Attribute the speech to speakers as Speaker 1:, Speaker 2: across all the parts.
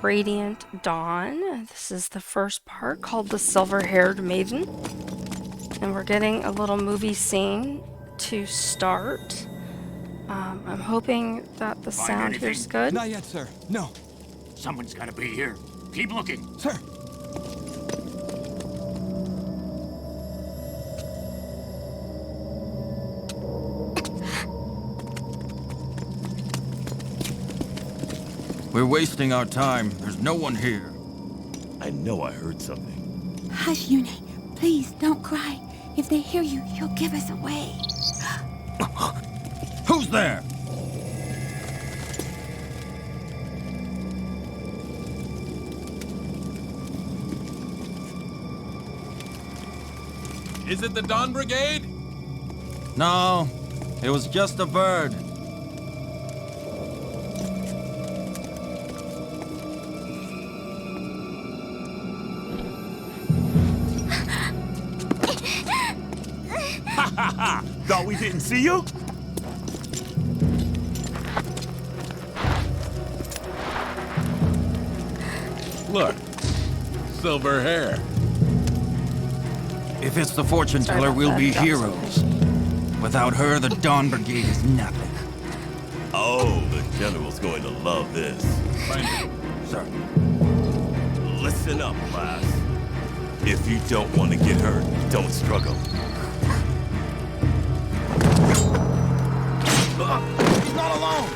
Speaker 1: Radiant Dawn. This is the first part called The Silver-Haired Maiden. And we're getting a little movie scene to start. I'm hoping that the sound here's good.
Speaker 2: Not yet, sir. No.
Speaker 3: Someone's gotta be here. Keep looking.
Speaker 2: Sir.
Speaker 4: We're wasting our time. There's no one here.
Speaker 5: I know I heard something.
Speaker 6: Hush, Yune. Please, don't cry. If they hear you, you'll give us away.
Speaker 4: Who's there?
Speaker 2: Is it the Dawn Brigade?
Speaker 4: No, it was just a bird.
Speaker 5: Thought we didn't see you?
Speaker 2: Look. Silver hair.
Speaker 4: If it's the fortune teller, we'll be heroes. Without her, the Dawn Brigade is nothing.
Speaker 5: Oh, the General's going to love this.
Speaker 4: Sir.
Speaker 5: Listen up, class. If you don't want to get hurt, don't struggle.
Speaker 4: He's not alone!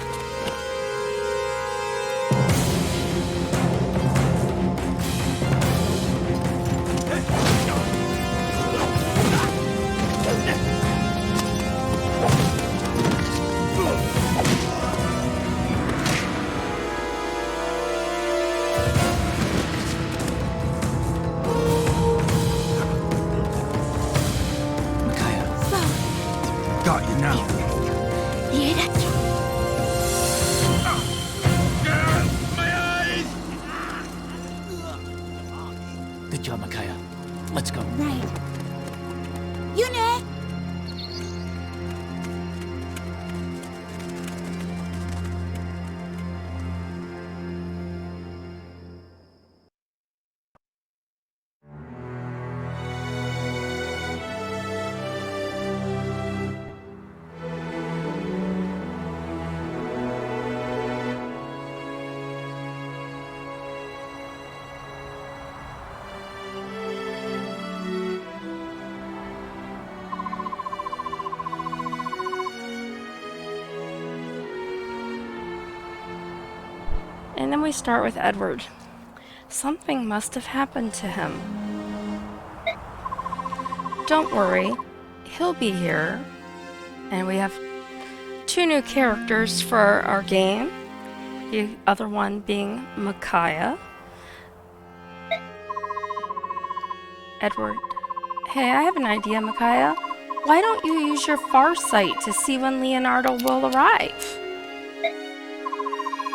Speaker 4: Got you now.
Speaker 3: Good job, Micaiah. Let's go.
Speaker 6: Right. Yune!
Speaker 1: And then we start with Edward. Something must have happened to him. Don't worry, he'll be here. And we have two new characters for our game. The other one being Micaiah. Edward. Hey, I have an idea, Micaiah. Why don't you use your farsight to see when Leonardo will arrive?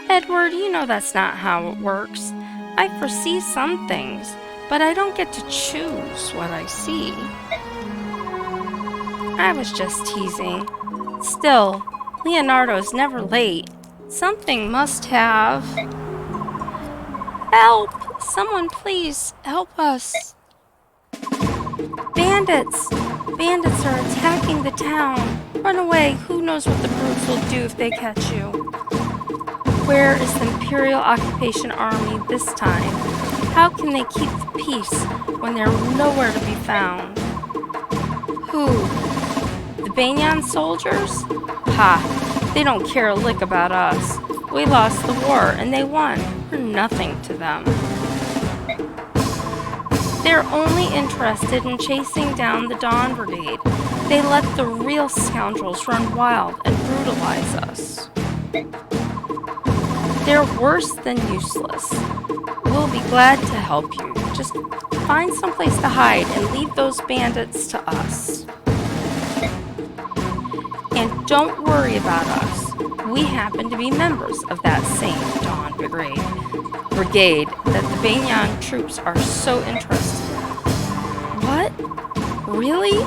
Speaker 1: Edward, you know that's not how it works. I foresee some things, but I don't get to choose what I see. I was just teasing. Still, Leonardo's never late. Something must have... Help! Someone please help us. Bandits! Bandits are attacking the town. Run away. Who knows what the brutes will do if they catch you. Where is the Imperial Occupation Army this time? How can they keep the peace when they're nowhere to be found? Who? The Banyan soldiers? Ha! They don't care a lick about us. We lost the war and they won. We're nothing to them. They're only interested in chasing down the Dawn Brigade. They let the real scoundrels run wild and brutalize us. They're worse than useless. We'll be glad to help you. Just find someplace to hide and leave those bandits to us. And don't worry about us. We happen to be members of that same Dawn Brigade that the Banyan troops are so interested in. What? Really?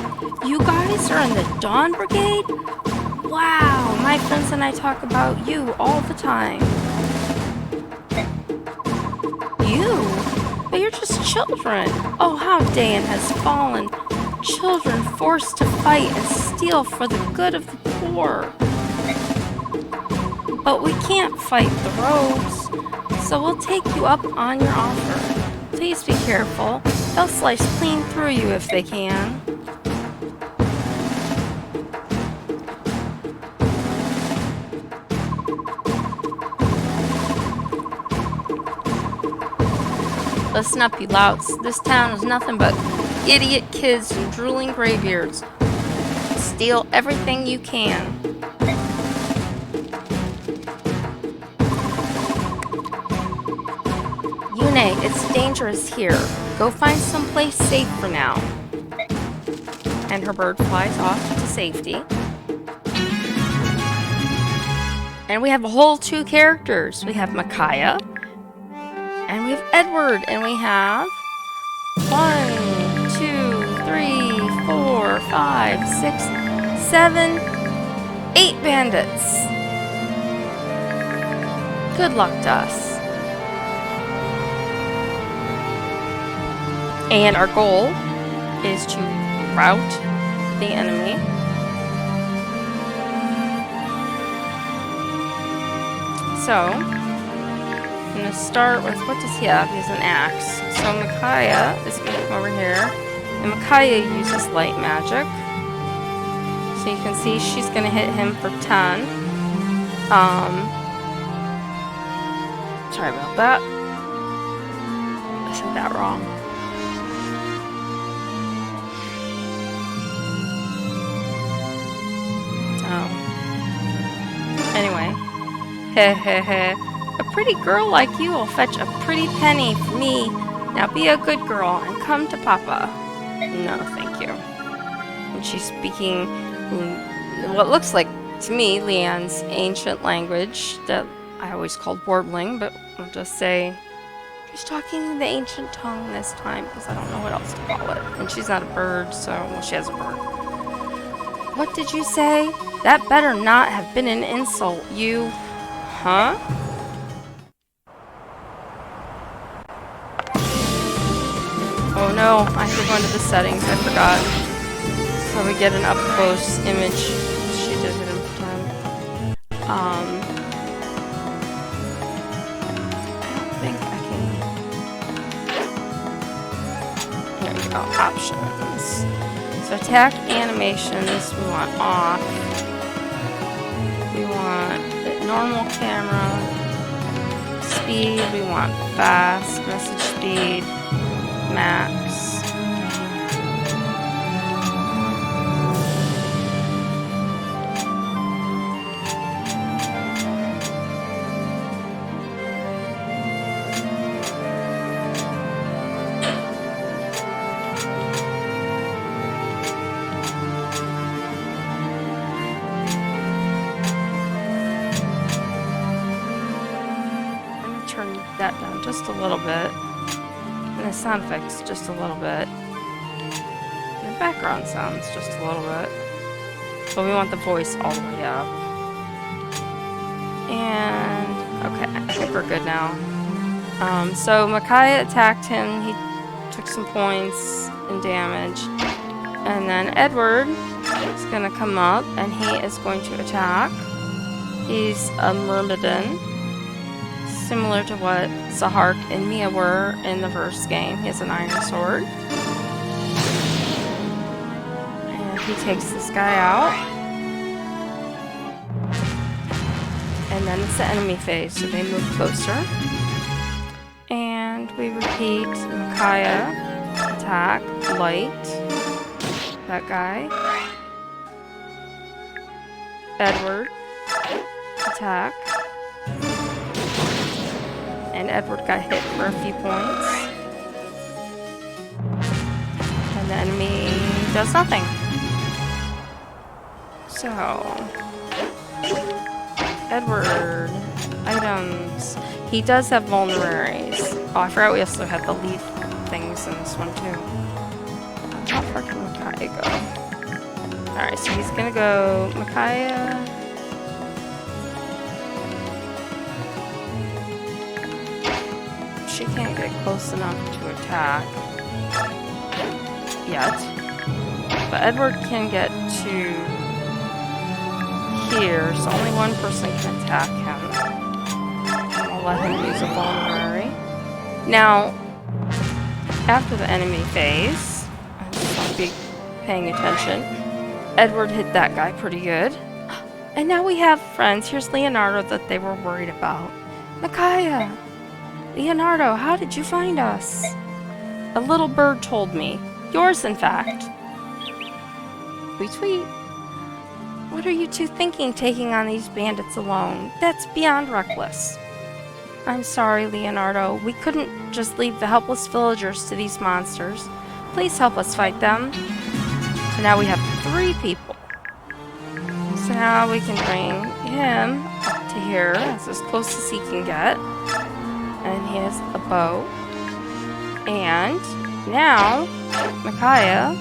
Speaker 1: You guys are in the Dawn Brigade? Wow, my friends and I talk about you all the time. children. Oh, how Dan has fallen. Children forced to fight and steal for the good of the poor. But we can't fight the rogues, so we'll take you up on your offer. Please be careful. They'll slice clean through you if they can. Listen up, you louts. This town is nothing but idiot kids and drooling graveyards. Steal everything you can. Yune, it's dangerous here. Go find someplace safe for now. And her bird flies off to safety. And we have a whole 2 characters. We have Micaiah. And we have Edward. And we have 1, 2, 3, 4, 5, 6, 7, 8 bandits. Good luck to us. And our goal is to rout the enemy. So, I'm going to start with, what does he have? He has an axe. So Micaiah is going to come over here. And Micaiah uses light magic. So you can see she's going to hit him for 10. Sorry about that. I said that wrong. Anyway, a pretty girl like you will fetch a pretty penny for me. Now be a good girl and come to Papa. No, thank you. And she's speaking what looks like, to me, Leanne's ancient language that I always called warbling, but I'll just say she's talking the ancient tongue this time because I don't know what else to call it. And she's not a bird, so, well, she has a bird. What did you say? That better not have been an insult, you... Huh? Oh no, I have to go into the settings, I forgot. So we get an up-close image. She did hit him for 10. I don't think I can... Here we go, options. So attack animations we want off. We want the normal camera. Speed, we want fast. Message speed, max. That down just a little bit, and the sound effects just a little bit, and the background sounds just a little bit, but we want the voice all the way up. And okay, I think we're good now. So Micaiah attacked him, he took some points and damage, and then Edward is going to come up and he is going to attack. He's a Myrmidon, similar to what Zahark and Mia were in the first game. He has an iron sword. And he takes this guy out. And then it's the enemy phase, so they move closer. And we repeat Micaiah, attack, light, that guy. Edward, attack. And Edward got hit for a few points. And the enemy does nothing. So, Edward, items. He does have vulneraries. Oh, I forgot we also had the leaf things in this one too. How far can Micaiah go? Alright, so he's gonna go Micaiah. she can't get close enough to attack yet. But Edward can get to here, so only one person can attack him. I'll let him use a vulnerary. Now, after the enemy phase, I'll be paying attention. Edward hit that guy pretty good. And now we have friends. Here's Leonardo that they were worried about. Micaiah! Leonardo, how did you find us? A little bird told me. Yours, in fact. Retweet. What are you two thinking taking on these bandits alone? That's beyond reckless. I'm sorry, Leonardo. We couldn't just leave the helpless villagers to these monsters. Please help us fight them. So now we have 3 people. So now we can bring him up to here. That's as close as he can get. And he has a bow. And now, Micaiah.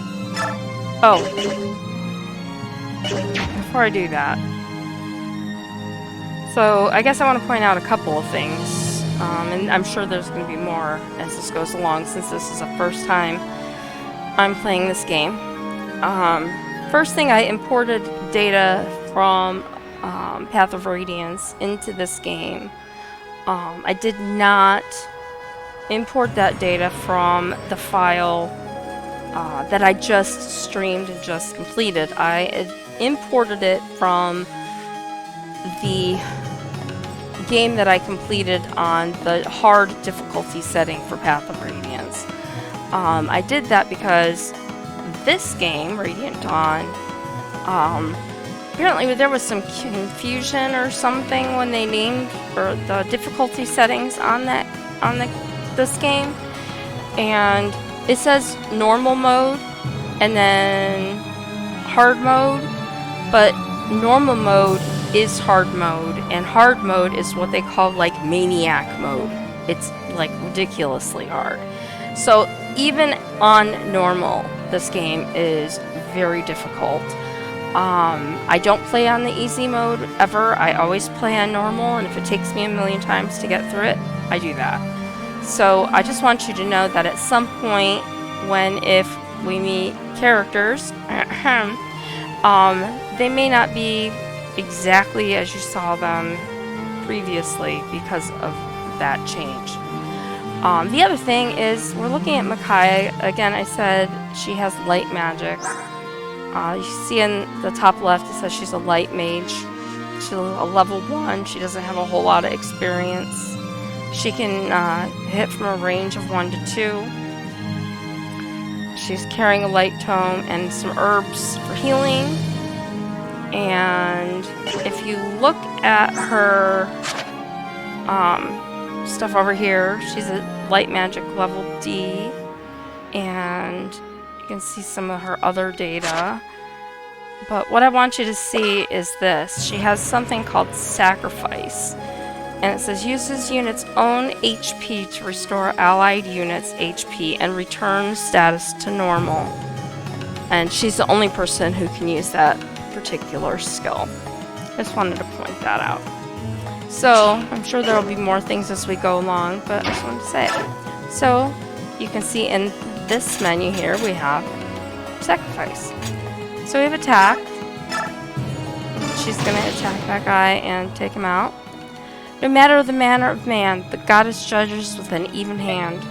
Speaker 1: Oh. Before I do that. So I guess I want to point out a couple of things. And I'm sure there's going to be more as this goes along, since this is the first time I'm playing this game. First thing, I imported data from Path of Radiance into this game. I did not import that data from the file that I just streamed and just completed. I imported it from the game that I completed on the hard difficulty setting for Path of Radiance. I did that because this game, Radiant Dawn, apparently there was some confusion or something when they named or the difficulty settings on this game, and it says normal mode and then hard mode, but normal mode is hard mode, and hard mode is what they call like maniac mode. It's like ridiculously hard. So even on normal, this game is very difficult. I don't play on the easy mode ever. I always play on normal, and if it takes me a million times to get through it, I do that. So I just want you to know that at some point, if we meet characters, they may not be exactly as you saw them previously because of that change. The other thing is, we're looking at Micaiah. Again, I said she has light magic. You see in the top left, it says she's a light mage. She's a level 1. She doesn't have a whole lot of experience. She can hit from a range of 1 to 2. She's carrying a light tome and some herbs for healing. And if you look at her stuff over here, she's a light magic level D, and you can see some of her other data. But what I want you to see is this. She has something called Sacrifice, and it says uses unit's own HP to restore allied units' HP and return status to normal. And she's the only person who can use that particular skill. Just wanted to point that out. So I'm sure there will be more things as we go along, but I just wanted to say it. So you can see in this menu here we have Sacrifice. So we have Attack. She's going to attack that guy and take him out. No matter the manner of man, the goddess judges with an even hand.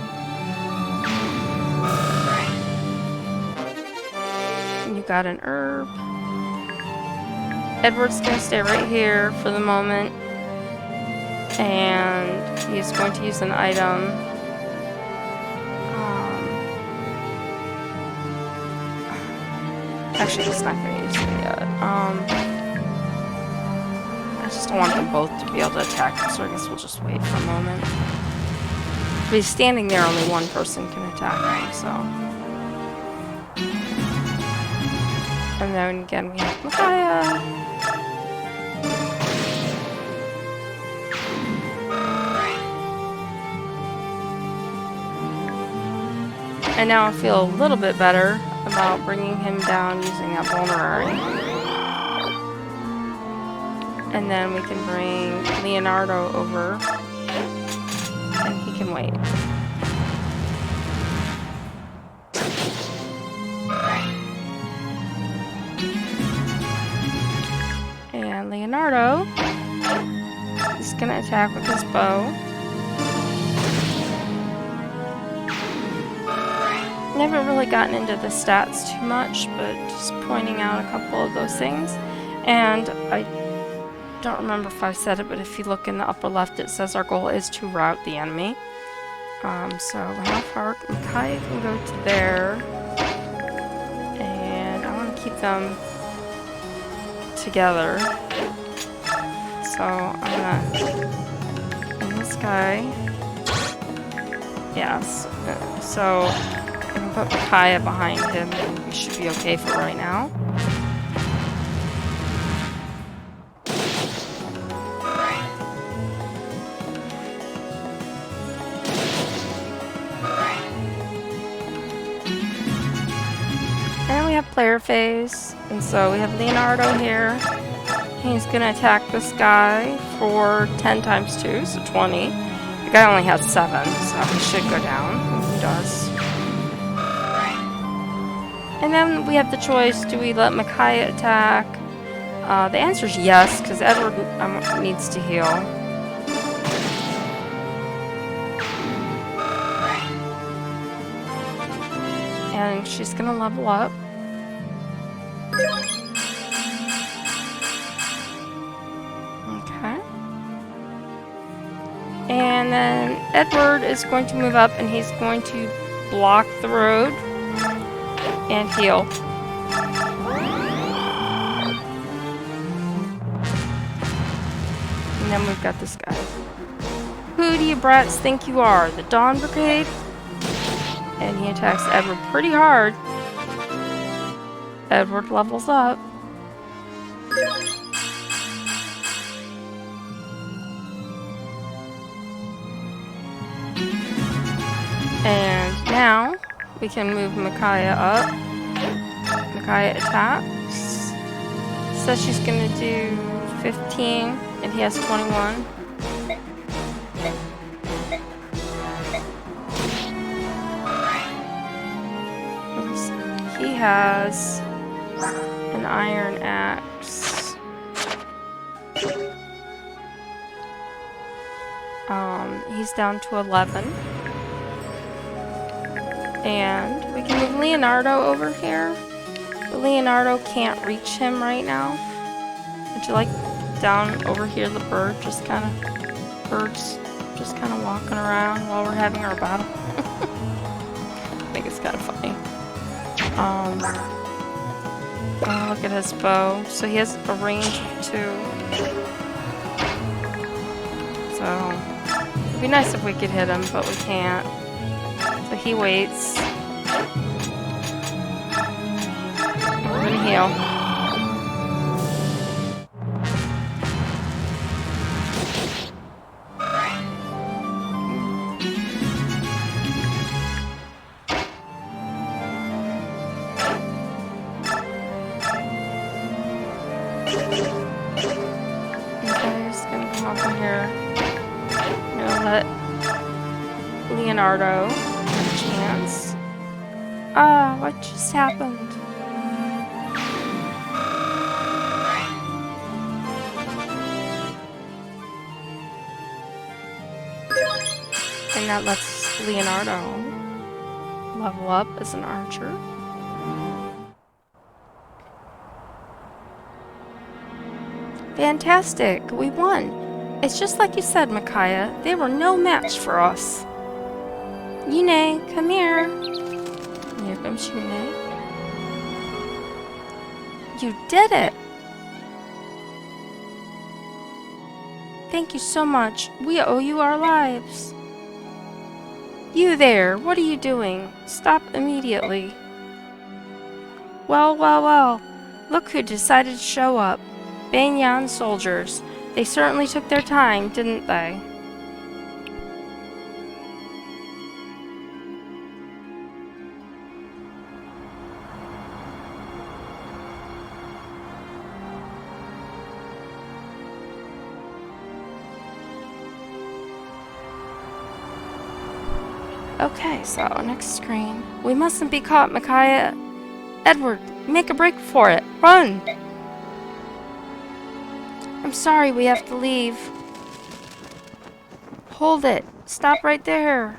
Speaker 1: You got an herb. Edward's going to stay right here for the moment. And he's going to use an item. Actually, he's not going to use it yet. I just don't want them both to be able to attack him, so I guess we'll just wait for a moment. If he's standing there, only one person can attack him, so. And then again, we have Micaiah. And now I feel a little bit better about bringing him down using that vulnerary. And then we can bring Leonardo over, and he can wait. And Leonardo is going to attack with his bow. Never really gotten into the stats too much, but just pointing out a couple of those things. And I don't remember if I said it, but if you look in the upper left, it says our goal is to rout the enemy. So how far Micaiah can go to there, and I want to keep them together. So I'm gonna, and this guy, yes. So I can put Micaiah behind him, and we should be okay for right now. Player phase, and so we have Leonardo here. He's gonna attack this guy for 10 times 2, so 20. The guy only has 7, so he should go down, and he does. And then we have the choice, do we let Micaiah attack? The answer is yes, because Edward needs to heal. And she's gonna level up. Okay. And then Edward is going to move up and he's going to block the road and heal. And then we've got this guy. Who do you brats think you are? The Dawn Brigade? And he attacks Edward pretty hard. Edward levels up. And now we can move Micaiah up. Micaiah attacks. Says she's gonna do 15 and he has 21. He has an iron axe. He's down to 11. And we can move Leonardo over here. But Leonardo can't reach him right now. Would you like down over here the bird birds just kind of walking around while we're having our battle? I think it's kind of funny. Oh, look at his bow. So he has a range of 2. So it'd be nice if we could hit him, but we can't. So he waits. We're gonna heal. Leonardo have a chance. What just happened? And that lets Leonardo level up as an archer. Fantastic! We won! It's just like you said, Micaiah. They were no match for us. Yune, come here. Here comes Yune. You did it! Thank you so much. We owe you our lives. You there, what are you doing? Stop immediately. Well, well, well. Look who decided to show up. Banyan soldiers. They certainly took their time, didn't they? Okay, so next screen. We mustn't be caught, Micaiah. Edward, make a break for it. Run! I'm sorry we have to leave. Hold it. Stop right there.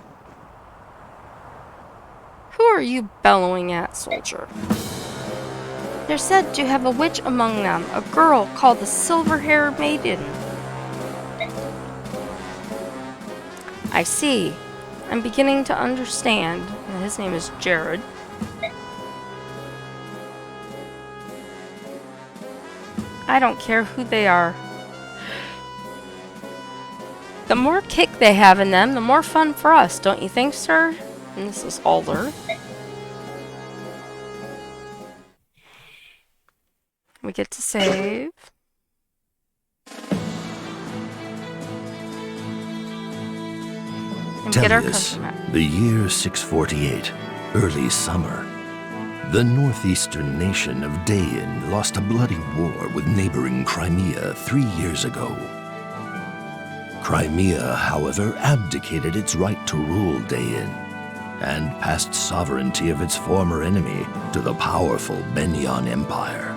Speaker 1: Who are you bellowing at, soldier? They're said to have a witch among them, a girl called the Silver-Haired Maiden. I see. I'm beginning to understand. His name is Jared. I don't care who they are. The more kick they have in them, the more fun for us, don't you think, sir? And this is Alder. We get to save. And get our
Speaker 7: Tellius,
Speaker 1: country map.
Speaker 7: the year 648, early summer. The northeastern nation of Dain lost a bloody war with neighboring Crimea 3 years ago. Crimea, however, abdicated its right to rule Dain and passed sovereignty of its former enemy to the powerful Benyan Empire.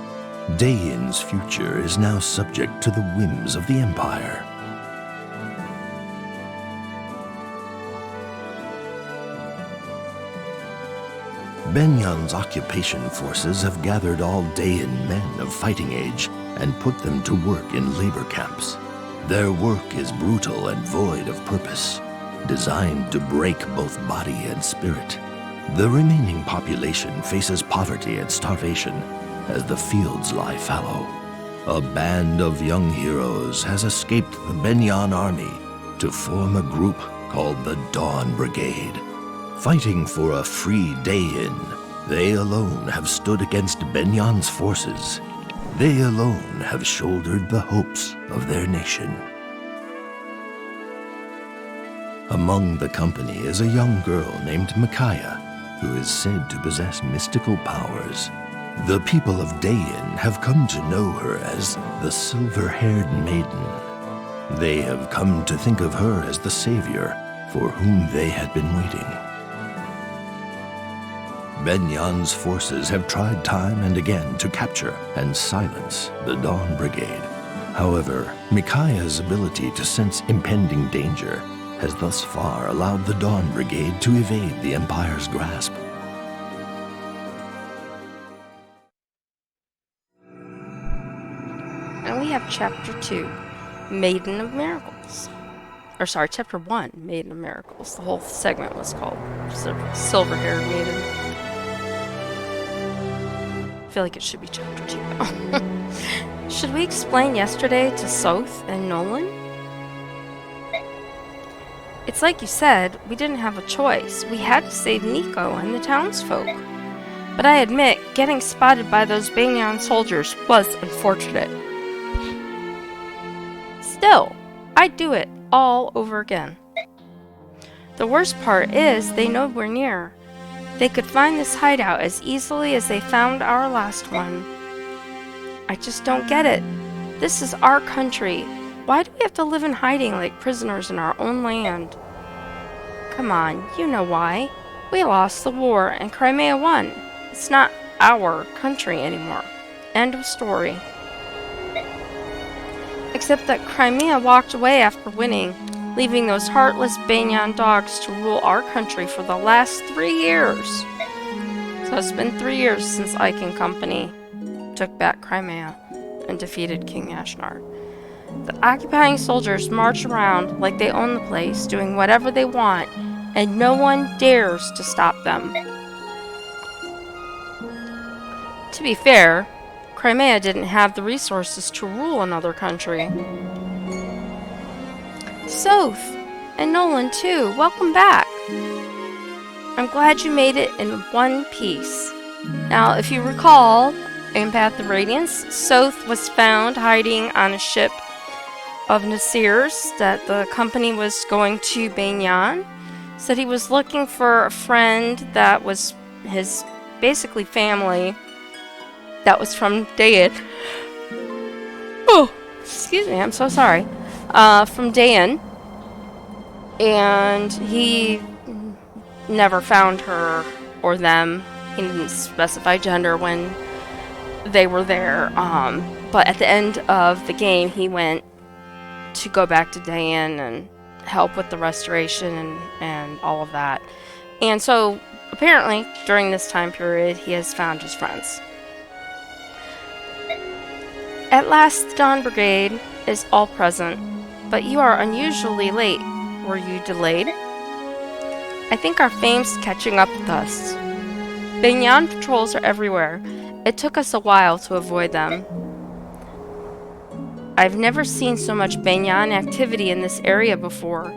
Speaker 7: Dain's future is now subject to the whims of the Empire. Benyan's occupation forces have gathered all Dain men of fighting age and put them to work in labor camps. Their work is brutal and void of purpose, designed to break both body and spirit. The remaining population faces poverty and starvation as the fields lie fallow. A band of young heroes has escaped the Benyan army to form a group called the Dawn Brigade. Fighting for a free Dain, they alone have stood against Benyan's forces. They alone have shouldered the hopes of their nation. Among the company is a young girl named Micaiah, who is said to possess mystical powers. The people of Dain have come to know her as the Silver-Haired Maiden. They have come to think of her as the savior for whom they had been waiting. Benyan's forces have tried time and again to capture and silence the Dawn Brigade. However, Micaiah's ability to sense impending danger has thus far allowed the Dawn Brigade to evade the Empire's grasp.
Speaker 1: And we have Chapter 2, Maiden of Miracles. Or sorry, Chapter 1, Maiden of Miracles. The whole segment was called Silver-Haired Maiden. I feel like it should be Chapter 2 though. Should we explain yesterday to Soth and Nolan? It's like you said, we didn't have a choice. We had to save Nico and the townsfolk. But I admit, getting spotted by those Benyan soldiers was unfortunate. Still, I'd do it all over again. The worst part is they know we're near. They could find this hideout as easily as they found our last one. I just don't get it. This is our country. Why do we have to live in hiding like prisoners in our own land? Come on, you know why. We lost the war and Crimea won. It's not our country anymore. End of story. Except that Crimea walked away after winning, leaving those heartless Benyan dogs to rule our country for the last 3 years. So it's been 3 years since Ike and company took back Crimea and defeated King Ashnard. The occupying soldiers march around like they own the place, doing whatever they want, and no one dares to stop them. To be fair, Crimea didn't have the resources to rule another country. Soth, and Nolan too, welcome back. I'm glad you made it in one piece. Now, if you recall, in Path of Radiance, Soth was found hiding on a ship of Nasir's that the company was going to Benyan. Said he was looking for a friend that was his, basically family, that was from Dain. Oh, excuse me, I'm so sorry. From Dain. And he never found her or them. He didn't specify gender when they were there. But at the end of the game, he went to go back to Diane and help with the restoration and all of that. And so, apparently, during this time period, he has found his friends. At last, the Dawn Brigade is all present, but you are unusually late. Were you delayed? I think our fame's catching up with us. Banyan patrols are everywhere. It took us a while to avoid them. I've never seen so much Banyan activity in this area before.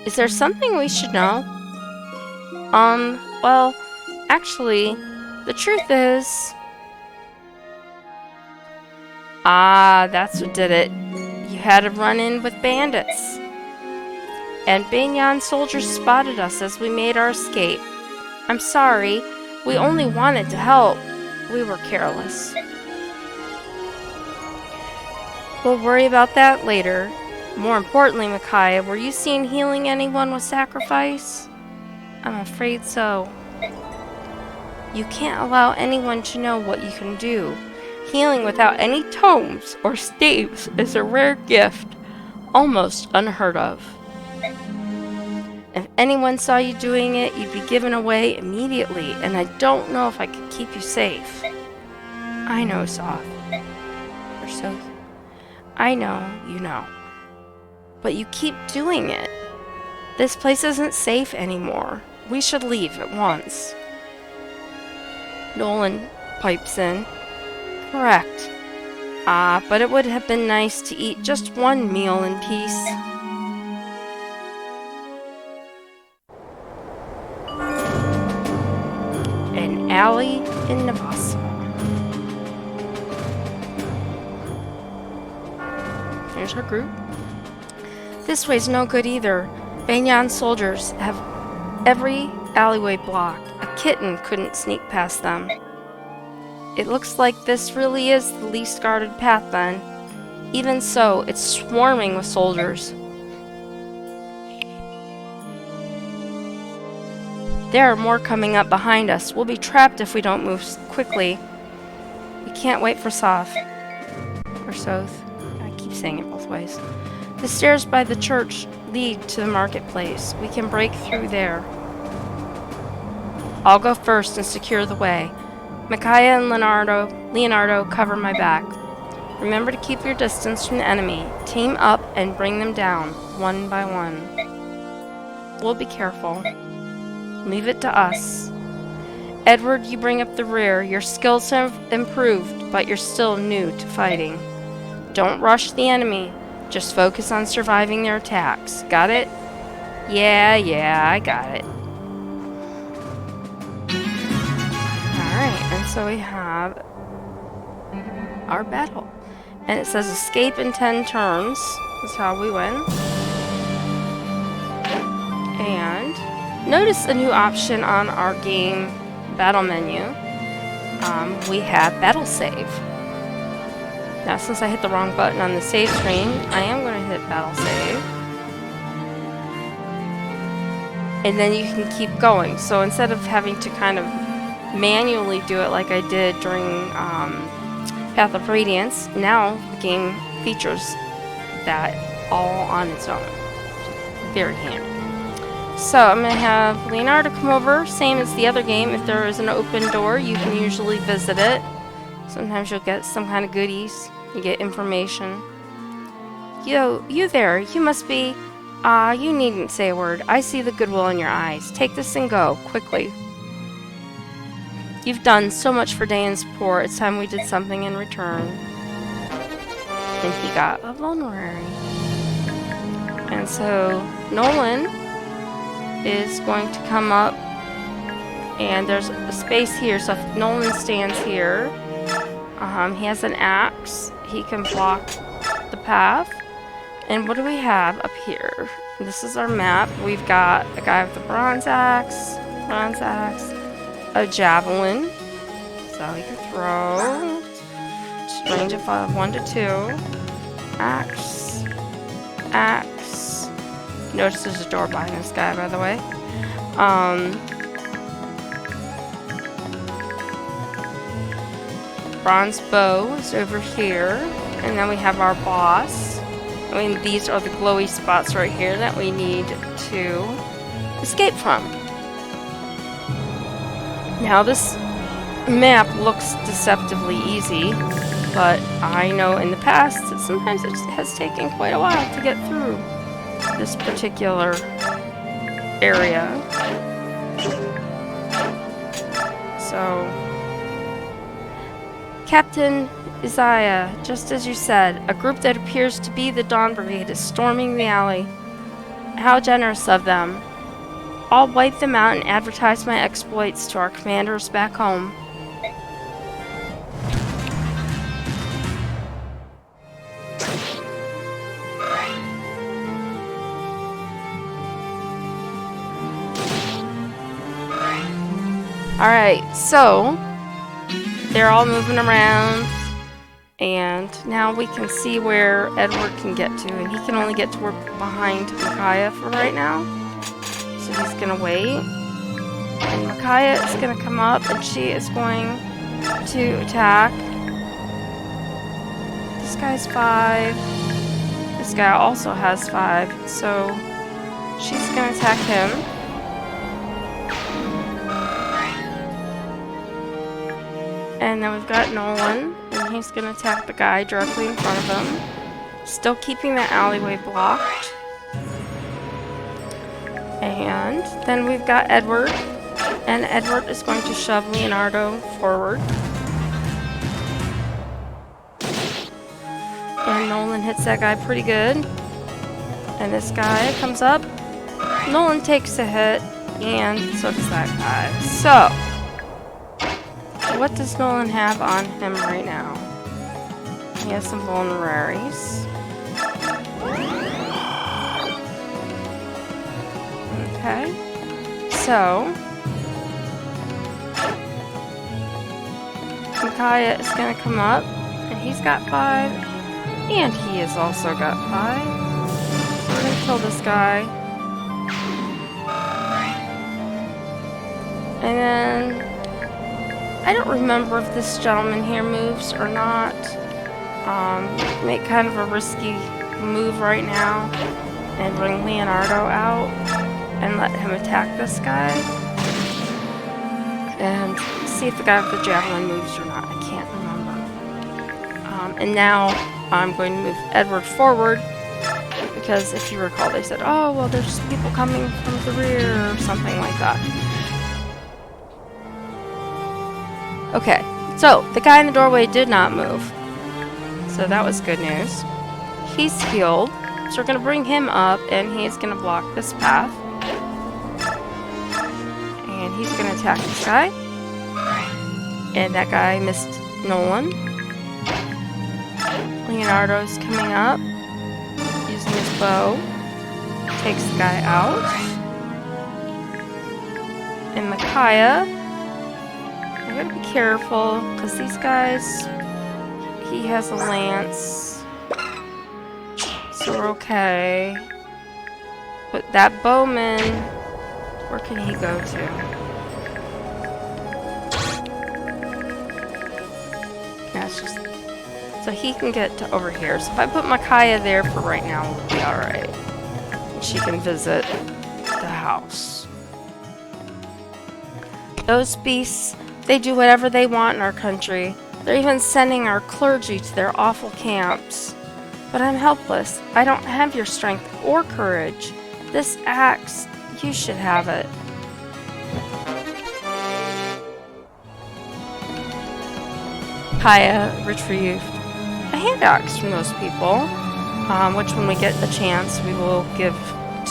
Speaker 1: Is there something we should know? Well, actually, the truth is... Ah, that's what did it. You had a run-in with bandits. And Banyan soldiers spotted us as we made our escape. I'm sorry, we only wanted to help. We were careless. We'll worry about that later. More importantly, Micaiah, were you seen healing anyone with sacrifice? I'm afraid so. You can't allow anyone to know what you can do. Healing without any tomes or staves is a rare gift, almost unheard of. If anyone saw you doing it, you'd be given away immediately, and I don't know if I could keep you safe. I know, Soth. Or so. I know, you know. But you keep doing it. This place isn't safe anymore. We should leave at once. Nolan pipes in. Correct. But it would have been nice to eat just one meal in peace. An alley in Navasa. Here's our group. This way's no good either. Banyan soldiers have every alleyway blocked. A kitten couldn't sneak past them. It looks like this really is the least guarded path then. Even so, it's swarming with soldiers. There are more coming up behind us. We'll be trapped if we don't move quickly. We can't wait for Soth. Or Soth. I keep saying it both ways. The stairs by the church lead to the marketplace. We can break through there. I'll go first and secure the way. Micaiah and Leonardo cover my back. Remember to keep your distance from the enemy. Team up and bring them down, one by one. We'll be careful. Leave it to us. Edward, you bring up the rear. Your skills have improved, but you're still new to fighting. Don't rush the enemy. Just focus on surviving their attacks. Got it? Yeah, I got it. Alright, and so we have our battle. And it says escape in 10 turns. That's how we win. And notice a new option on our game battle menu. We have battle save. Now, since I hit the wrong button on the save screen, I am going to hit battle save. And then you can keep going. So instead of having to kind of manually do it like I did during Path of Radiance, now the game features that all on its own. Very handy. So I'm going to have Leonardo come over, same as the other game. If there is an open door, you can usually visit it. Sometimes you'll get some kind of goodies. You get information. Yo, you there. You must be... you needn't say a word. I see the goodwill in your eyes. Take this and go, quickly. You've done so much for Dane's poor. It's time we did something in return. And he got a vulnerary. And so, Nolan is going to come up. And there's a space here. So if Nolan stands here, he has an axe. He can block the path. And what do we have up here? This is our map. We've got a guy with a bronze axe, a javelin, so he can throw. Range of 1 to 2. Axe. Notice there's a door behind this guy, by the way. bronze bow is over here. And then we have our boss. I mean, these are the glowy spots right here that we need to escape from. Now this map looks deceptively easy, but I know in the past that sometimes it has taken quite a while to get through this particular area. So, Captain Isaiah, just as you said, a group that appears to be the Dawn Brigade is storming the alley. How generous of them. I'll wipe them out and advertise my exploits to our commanders back home. Alright, so they're all moving around, and now we can see where Edward can get to, and he can only get to where behind Micaiah for right now. So he's gonna wait, and Micaiah is gonna come up, and she is going to attack. This guy's 5. This guy also has 5, so she's gonna attack him. And then we've got Nolan, and he's going to attack the guy directly in front of him. Still keeping that alleyway blocked. And then we've got Edward, and Edward is going to shove Leonardo forward. And Nolan hits that guy pretty good. And this guy comes up. Nolan takes a hit, and so does that guy. So, what does Nolan have on him right now? He has some vulneraries. Okay. So, Micaiah is going to come up, and he's got 5, and he has also got 5. We're going to kill this guy. And then I don't remember if this gentleman here moves or not. Make kind of a risky move right now and bring Leonardo out and let him attack this guy. And see if the guy with the javelin moves or not. I can't remember. And now I'm going to move Edward forward because if you recall they said, oh, well, there's people coming from the rear or something like that. Okay, so the guy in the doorway did not move. So that was good news. He's healed, so we're going to bring him up, and he's going to block this path. And he's going to attack this guy. And that guy missed Nolan. Leonardo's coming up, using his bow. Takes the guy out. And Micaiah, I'm gonna be careful, because these guys, he has a lance, so we're okay. But that bowman, where can he go to? That's just, so he can get to over here. So if I put Micaiah there for right now, we'll be alright. She can visit the house. Those beasts, they do whatever they want in our country. They're even sending our clergy to their awful camps. But I'm helpless. I don't have your strength or courage. This axe, you should have it. Kaya retrieved a hand axe from those people, which when we get the chance, we will give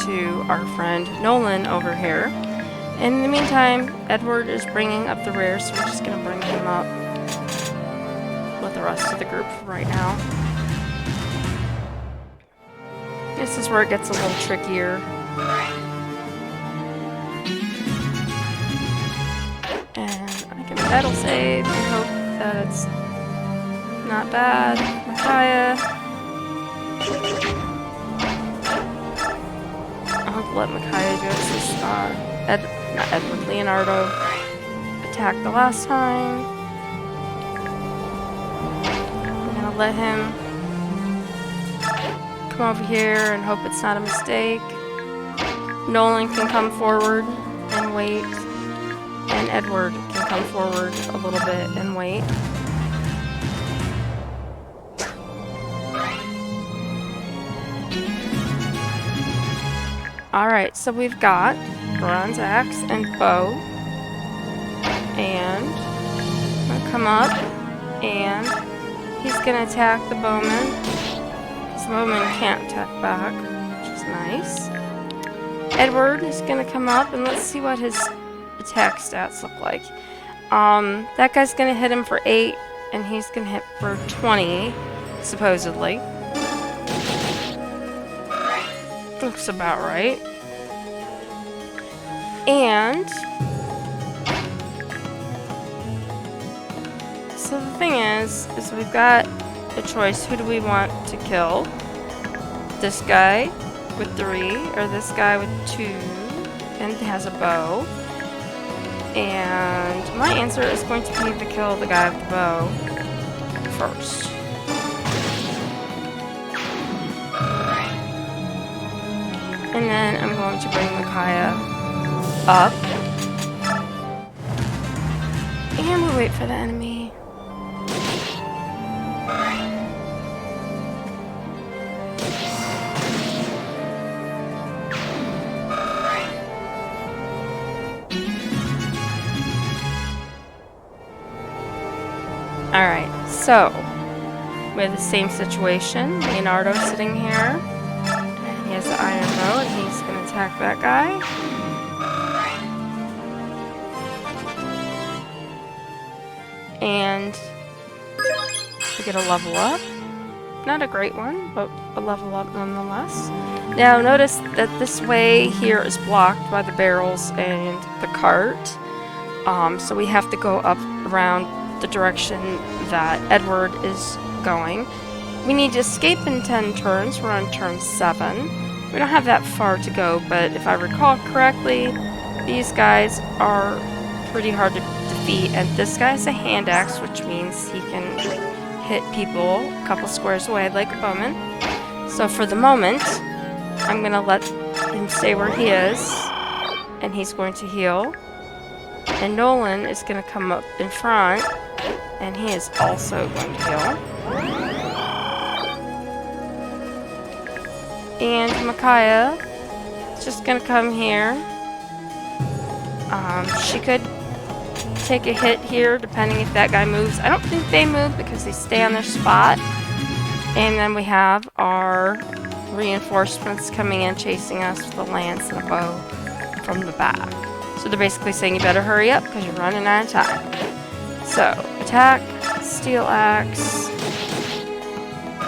Speaker 1: to our friend Nolan over here. In the meantime, Edward is bringing up the rear, so we're just going to bring him up with the rest of the group for right now. This is where it gets a little trickier. And I can battle save and hope that it's not bad. Micaiah. I'll let Micaiah do it since not Edward, Leonardo attacked the last time. gonna let him come over here and hope it's not a mistake. Nolan can come forward and wait. And Edward can come forward a little bit and wait. Alright, so we've got bronze axe and bow. And I'm gonna come up and he's gonna attack the bowman. Because the bowman can't attack back, which is nice. Edward is gonna come up and let's see what his attack stats look like. That guy's gonna hit him for 8 and he's gonna hit for 20, supposedly. Looks about right. And so the thing is we've got a choice. Who do we want to kill? This guy with 3 or this guy with 2 and has a bow? And my answer is going to be to kill the guy with the bow first. And then I'm going to bring Micaiah up. And we wait for the enemy. Alright, so we have the same situation. Leonardo's sitting here. He has the iron bow and he's going to attack that guy. And we get a level up. Not a great one, but a level up nonetheless. Now notice that this way here is blocked by the barrels and the cart. So we have to go up around the direction that Edward is going. We need to escape in 10 turns. We're on turn 7. We don't have that far to go, but if I recall correctly, these guys are pretty hard to defeat, and this guy has a hand axe, which means he can hit people a couple squares away like a bowman. So for the moment, I'm going to let him stay where he is, and he's going to heal. And Nolan is going to come up in front, and he is also going to heal. And Micaiah is just going to come here. She could take a hit here, depending if that guy moves. I don't think they move because they stay on their spot. And then we have our reinforcements coming in, chasing us with a lance and a bow from the back. So they're basically saying you better hurry up because you're running out of time. So, attack, steel axe,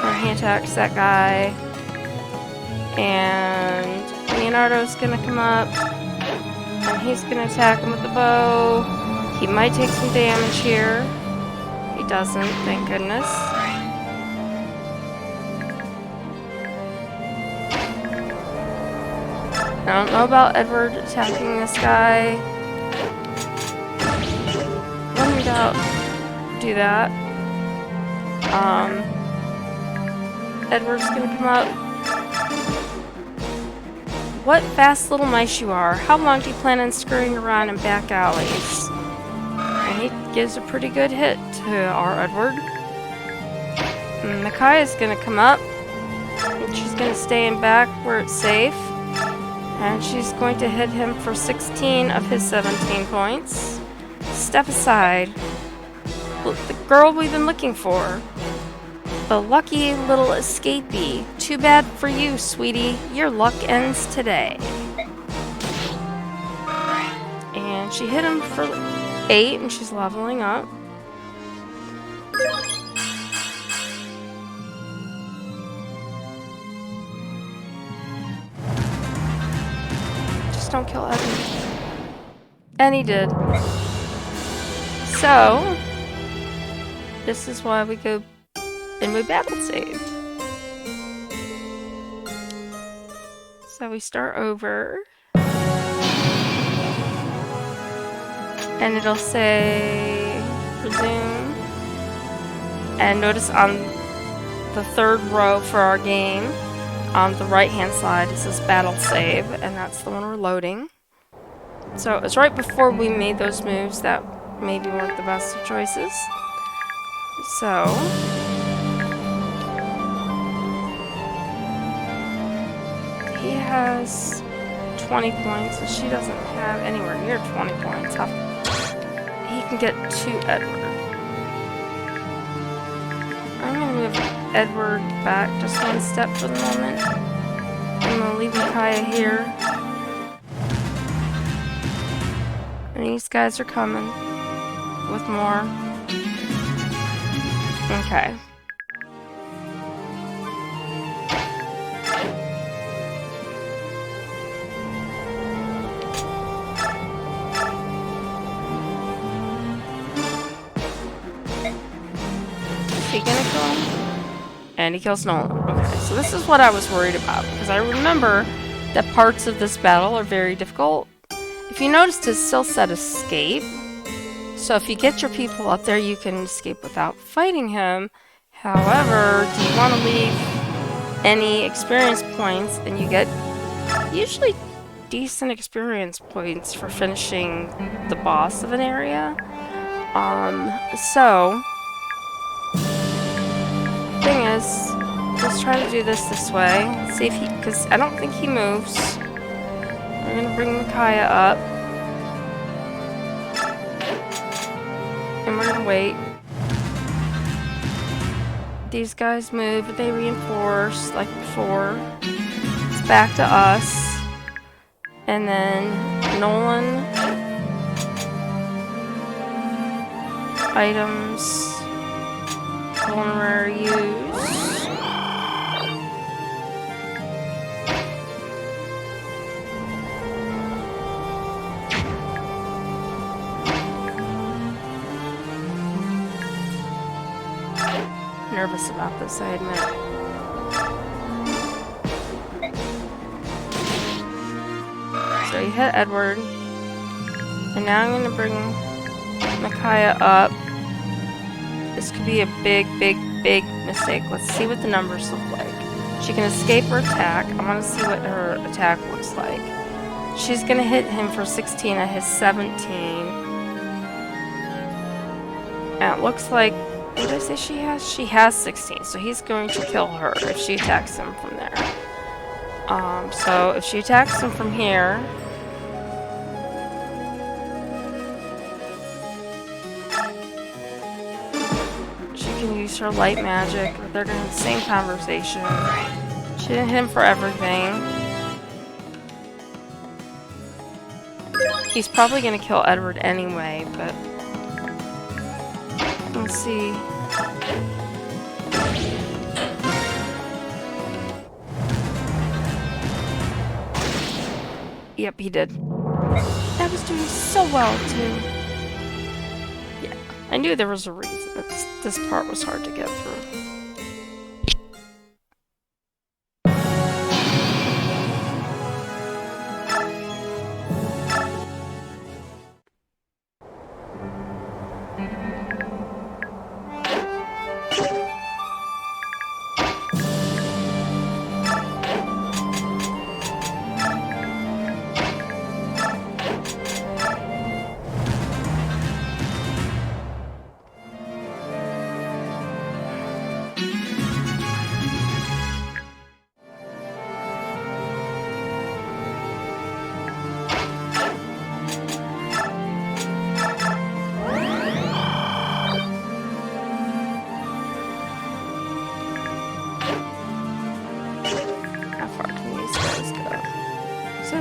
Speaker 1: and he attacks that guy. And Leonardo's gonna come up, and he's gonna attack him with the bow. He might take some damage here. He doesn't, thank goodness. I don't know about Edward attacking this guy. Let me do that. Edward's gonna come up. What fast little mice you are. How long do you plan on scurrying around in back alleys? And he gives a pretty good hit to our Edward. Micaiah's gonna come up. And she's gonna stay in back where it's safe. And she's going to hit him for 16 of his 17 points. Step aside. The girl we've been looking for. The lucky little escapee. Too bad for you, sweetie. Your luck ends today. And she hit him for 8, and she's leveling up. Just don't kill Evan. And he did. So, this is why we go and we battle save. So we start over. And it'll say resume. And notice on the third row for our game. On the right-hand side, it says Battle Save, and that's the one we're loading. So it's right before we made those moves that maybe weren't the best of choices. So he has 20 points, and she doesn't have anywhere near 20 points. He can get to Edward. I'm going to move Edward back just one step for the moment. I'm going to leave Micaiah here. And these guys are coming with more. Okay. Is he gonna kill him? And he kills Nolan. Okay, so this is what I was worried about, because I remember that parts of this battle are very difficult. If you noticed, it still said escape. So if you get your people up there, you can escape without fighting him. However, do you want to leave any experience points? And you get usually decent experience points for finishing the boss of an area. So thing is, let's try to do this way. See if he, because I don't think he moves. We're gonna bring Micaiah up. And we're gonna wait. These guys move, but they reinforce like before. It's back to us. And then Nolan. Items. Vulnerary use. Nervous about this, I admit. So you hit Edward. And now I'm going to bring Micaiah up. This could be a big mistake. Let's see what the numbers look like. She can escape or attack. I want to see what her attack looks like. She's going to hit him for 16 at his 17. And it looks like, what did I say she has? She has 16, so he's going to kill her if she attacks him from there. So if she attacks him from here, she can use her light magic. They're going to have the same conversation. She didn't hit him for everything. He's probably going to kill Edward anyway, but let's see. Yep, he did. I was doing so well, too. Yeah, I knew there was a reason that this part was hard to get through.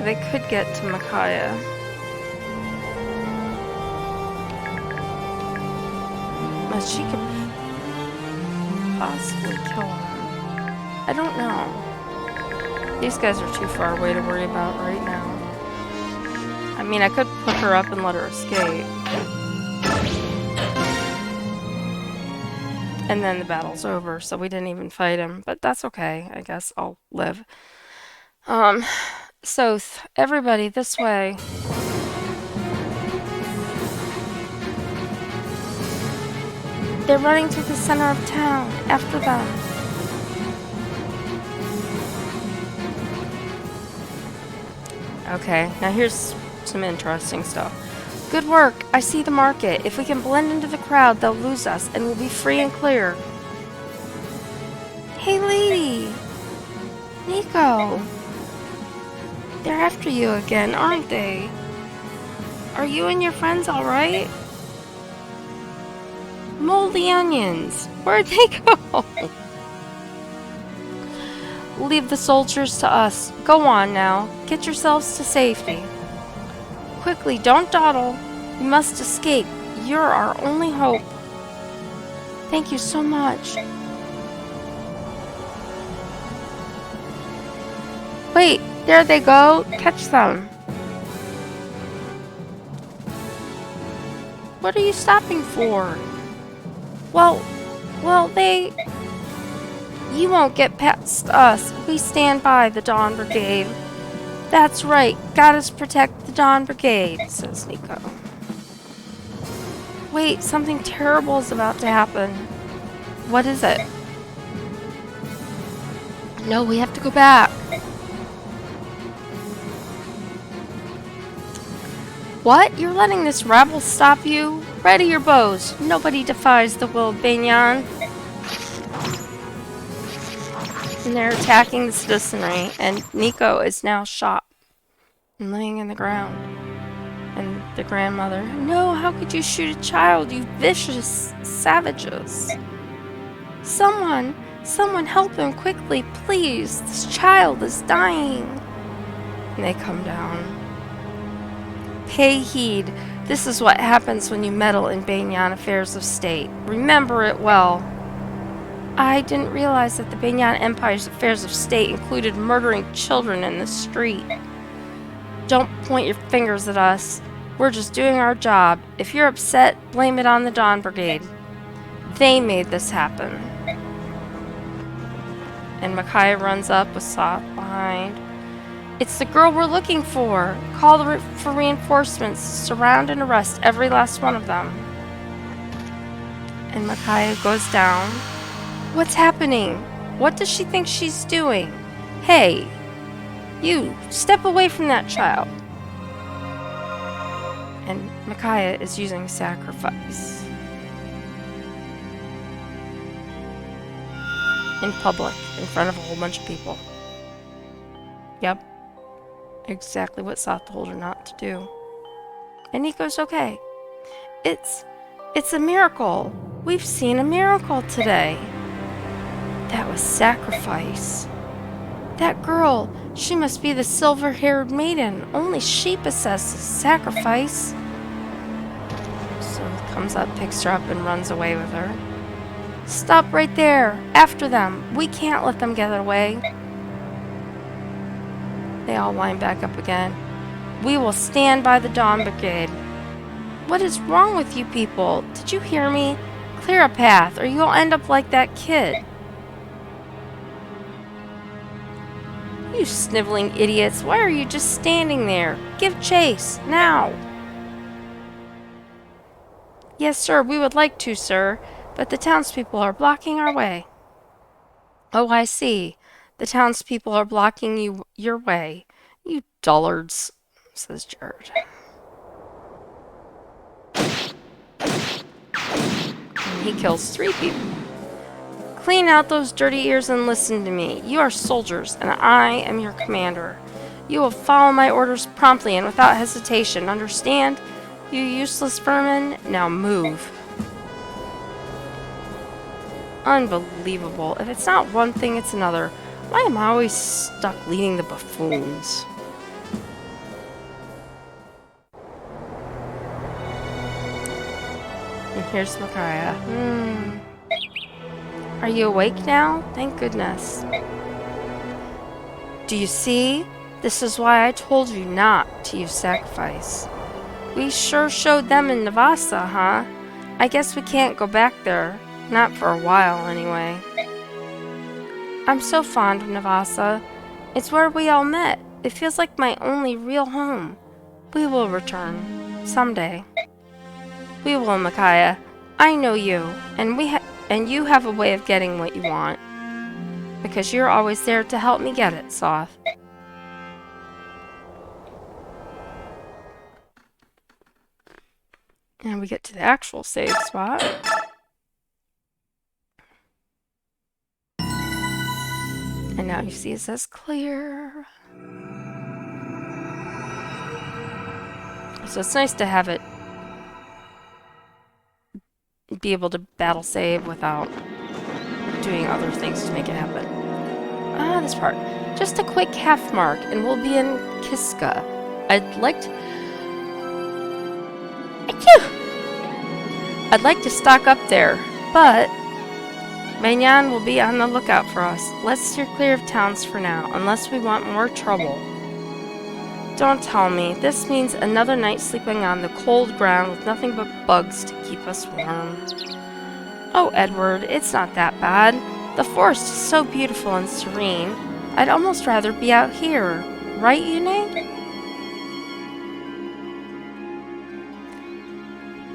Speaker 1: They could get to Micaiah. But she could possibly kill him. I don't know. These guys are too far away to worry about right now. I mean, I could put her up and let her escape. And then the battle's over, so we didn't even fight him. But that's okay. I guess I'll live. So, everybody, this way. They're running through the center of town. After them. Okay, now here's some interesting stuff. Good work. I see the market. If we can blend into the crowd, they'll lose us, and we'll be free and clear. Hey, lady! Nico! They're after you again, aren't they? Are you and your friends alright? Moldy onions! Where'd they go? Leave the soldiers to us. Go on now. Get yourselves to safety. Quickly, don't dawdle. We must escape. You're our only hope. Thank you so much. Wait, there they go. Catch them. What are you stopping for? Well, they... You won't get past us. We stand by the Dawn Brigade. That's right. Gotta protect the Dawn Brigade, says Nico. Wait, something terrible is about to happen. What is it? No, we have to go back. What? You're letting this rabble stop you? Ready your bows. Nobody defies the will of Banyan. And they're attacking the citizenry, and Nico is now shot and laying in the ground. And the grandmother, no, how could you shoot a child, you vicious savages? Someone help him quickly, please. This child is dying. And they come down. Pay heed. This is what happens when you meddle in Banyan affairs of state. Remember it well. I didn't realize that the Banyan Empire's affairs of state included murdering children in the street. Don't point your fingers at us. We're just doing our job. If you're upset, blame it on the Dawn Brigade. They made this happen. And Micaiah runs up with Soth behind. It's the girl we're looking for. Call for reinforcements. Surround and arrest every last one of them. And Micaiah goes down. What's happening? What does she think she's doing? Hey, you, step away from that child. And Micaiah is using sacrifice. In public, in front of a whole bunch of people. Yep. Exactly what Soth told her not to do. And Nico's okay. It's a miracle. We've seen a miracle today. That was sacrifice. That girl, she must be the silver-haired maiden. Only she possesses sacrifice. So he comes up, picks her up, and runs away with her. Stop right there. After them. We can't let them get away. They all line back up again. We will stand by the Dawn Brigade. What is wrong with you people? Did you hear me? Clear a path, or you'll end up like that kid. You sniveling idiots, why are you just standing there? Give chase, now! Yes, sir, we would like to, sir, but the townspeople are blocking our way. Oh, I see. The townspeople are blocking your way. You dullards, says Jared. And he kills 3 people. Clean out those dirty ears and listen to me. You are soldiers, and I am your commander. You will follow my orders promptly and without hesitation. Understand? You useless vermin, now move. Unbelievable. If it's not one thing, it's another. Why am I always stuck leading the buffoons? And here's Micaiah. Are you awake now? Thank goodness. Do you see? This is why I told you not to use sacrifice. We sure showed them in Navasa, huh? I guess we can't go back there. Not for a while, anyway. I'm so fond of Navasa. It's where we all met. It feels like my only real home. We will return. Someday. We will, Micaiah. I know you, and you have a way of getting what you want. Because you're always there to help me get it, Soth. And we get to the actual save spot. And now you see it says clear. So it's nice to have it be able to battle save without doing other things to make it happen. Ah, this part. Just a quick half mark and we'll be in Kiska. I'd like to stock up there, but Banyan will be on the lookout for us. Let's steer clear of towns for now, unless we want more trouble. Don't tell me. This means another night sleeping on the cold ground with nothing but bugs to keep us warm. Oh, Edward, it's not that bad. The forest is so beautiful and serene. I'd almost rather be out here. Right, Une?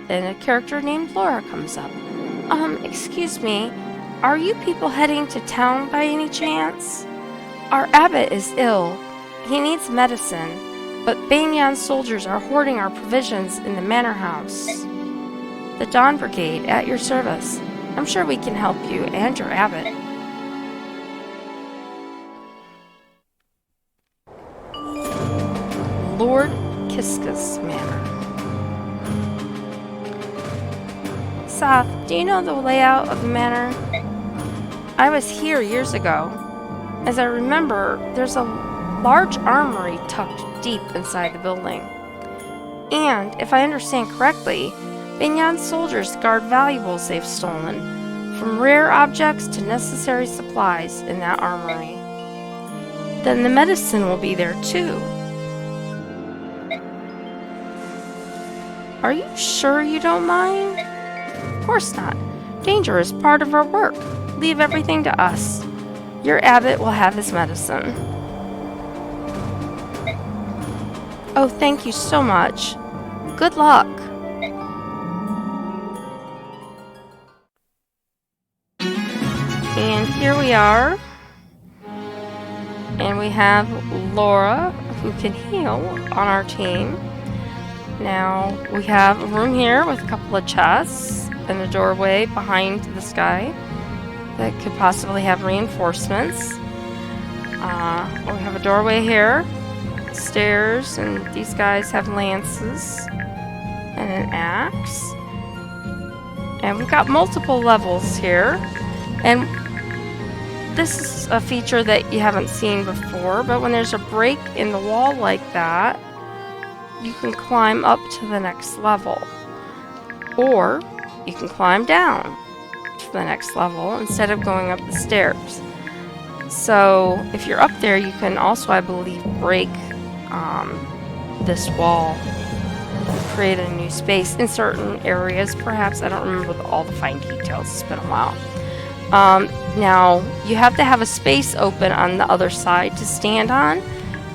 Speaker 1: Then a character named Laura comes up. Excuse me. Are you people heading to town by any chance? Our abbot is ill. He needs medicine, but Banyan soldiers are hoarding our provisions in the manor house. The Dawn Brigade, at your service. I'm sure we can help you and your abbot. Lord Kiska's Manor. Seth, do you know the layout of the manor? I was here years ago. As I remember, there's a large armory tucked deep inside the building. And, if I understand correctly, Banyan soldiers guard valuables they've stolen, from rare objects to necessary supplies in that armory. Then the medicine will be there too. Are you sure you don't mind? Of course not. Danger is part of our work. Leave everything to us. Your abbot will have his medicine. Oh, thank you so much. Good luck. And here we are. And we have Laura, who can heal, on our team. Now, we have a room here with a couple of chests and a doorway behind this guy that could possibly have reinforcements. We have a doorway here, stairs, and these guys have lances and an axe. And we've got multiple levels here. And this is a feature that you haven't seen before, but when there's a break in the wall like that, you can climb up to the next level. Or you can climb down to the next level instead of going up the stairs. So if you're up there, you can also, I believe, break this wall, create a new space in certain areas. Perhaps I don't remember all the fine details. It's been a while. Now you have to have a space open on the other side to stand on.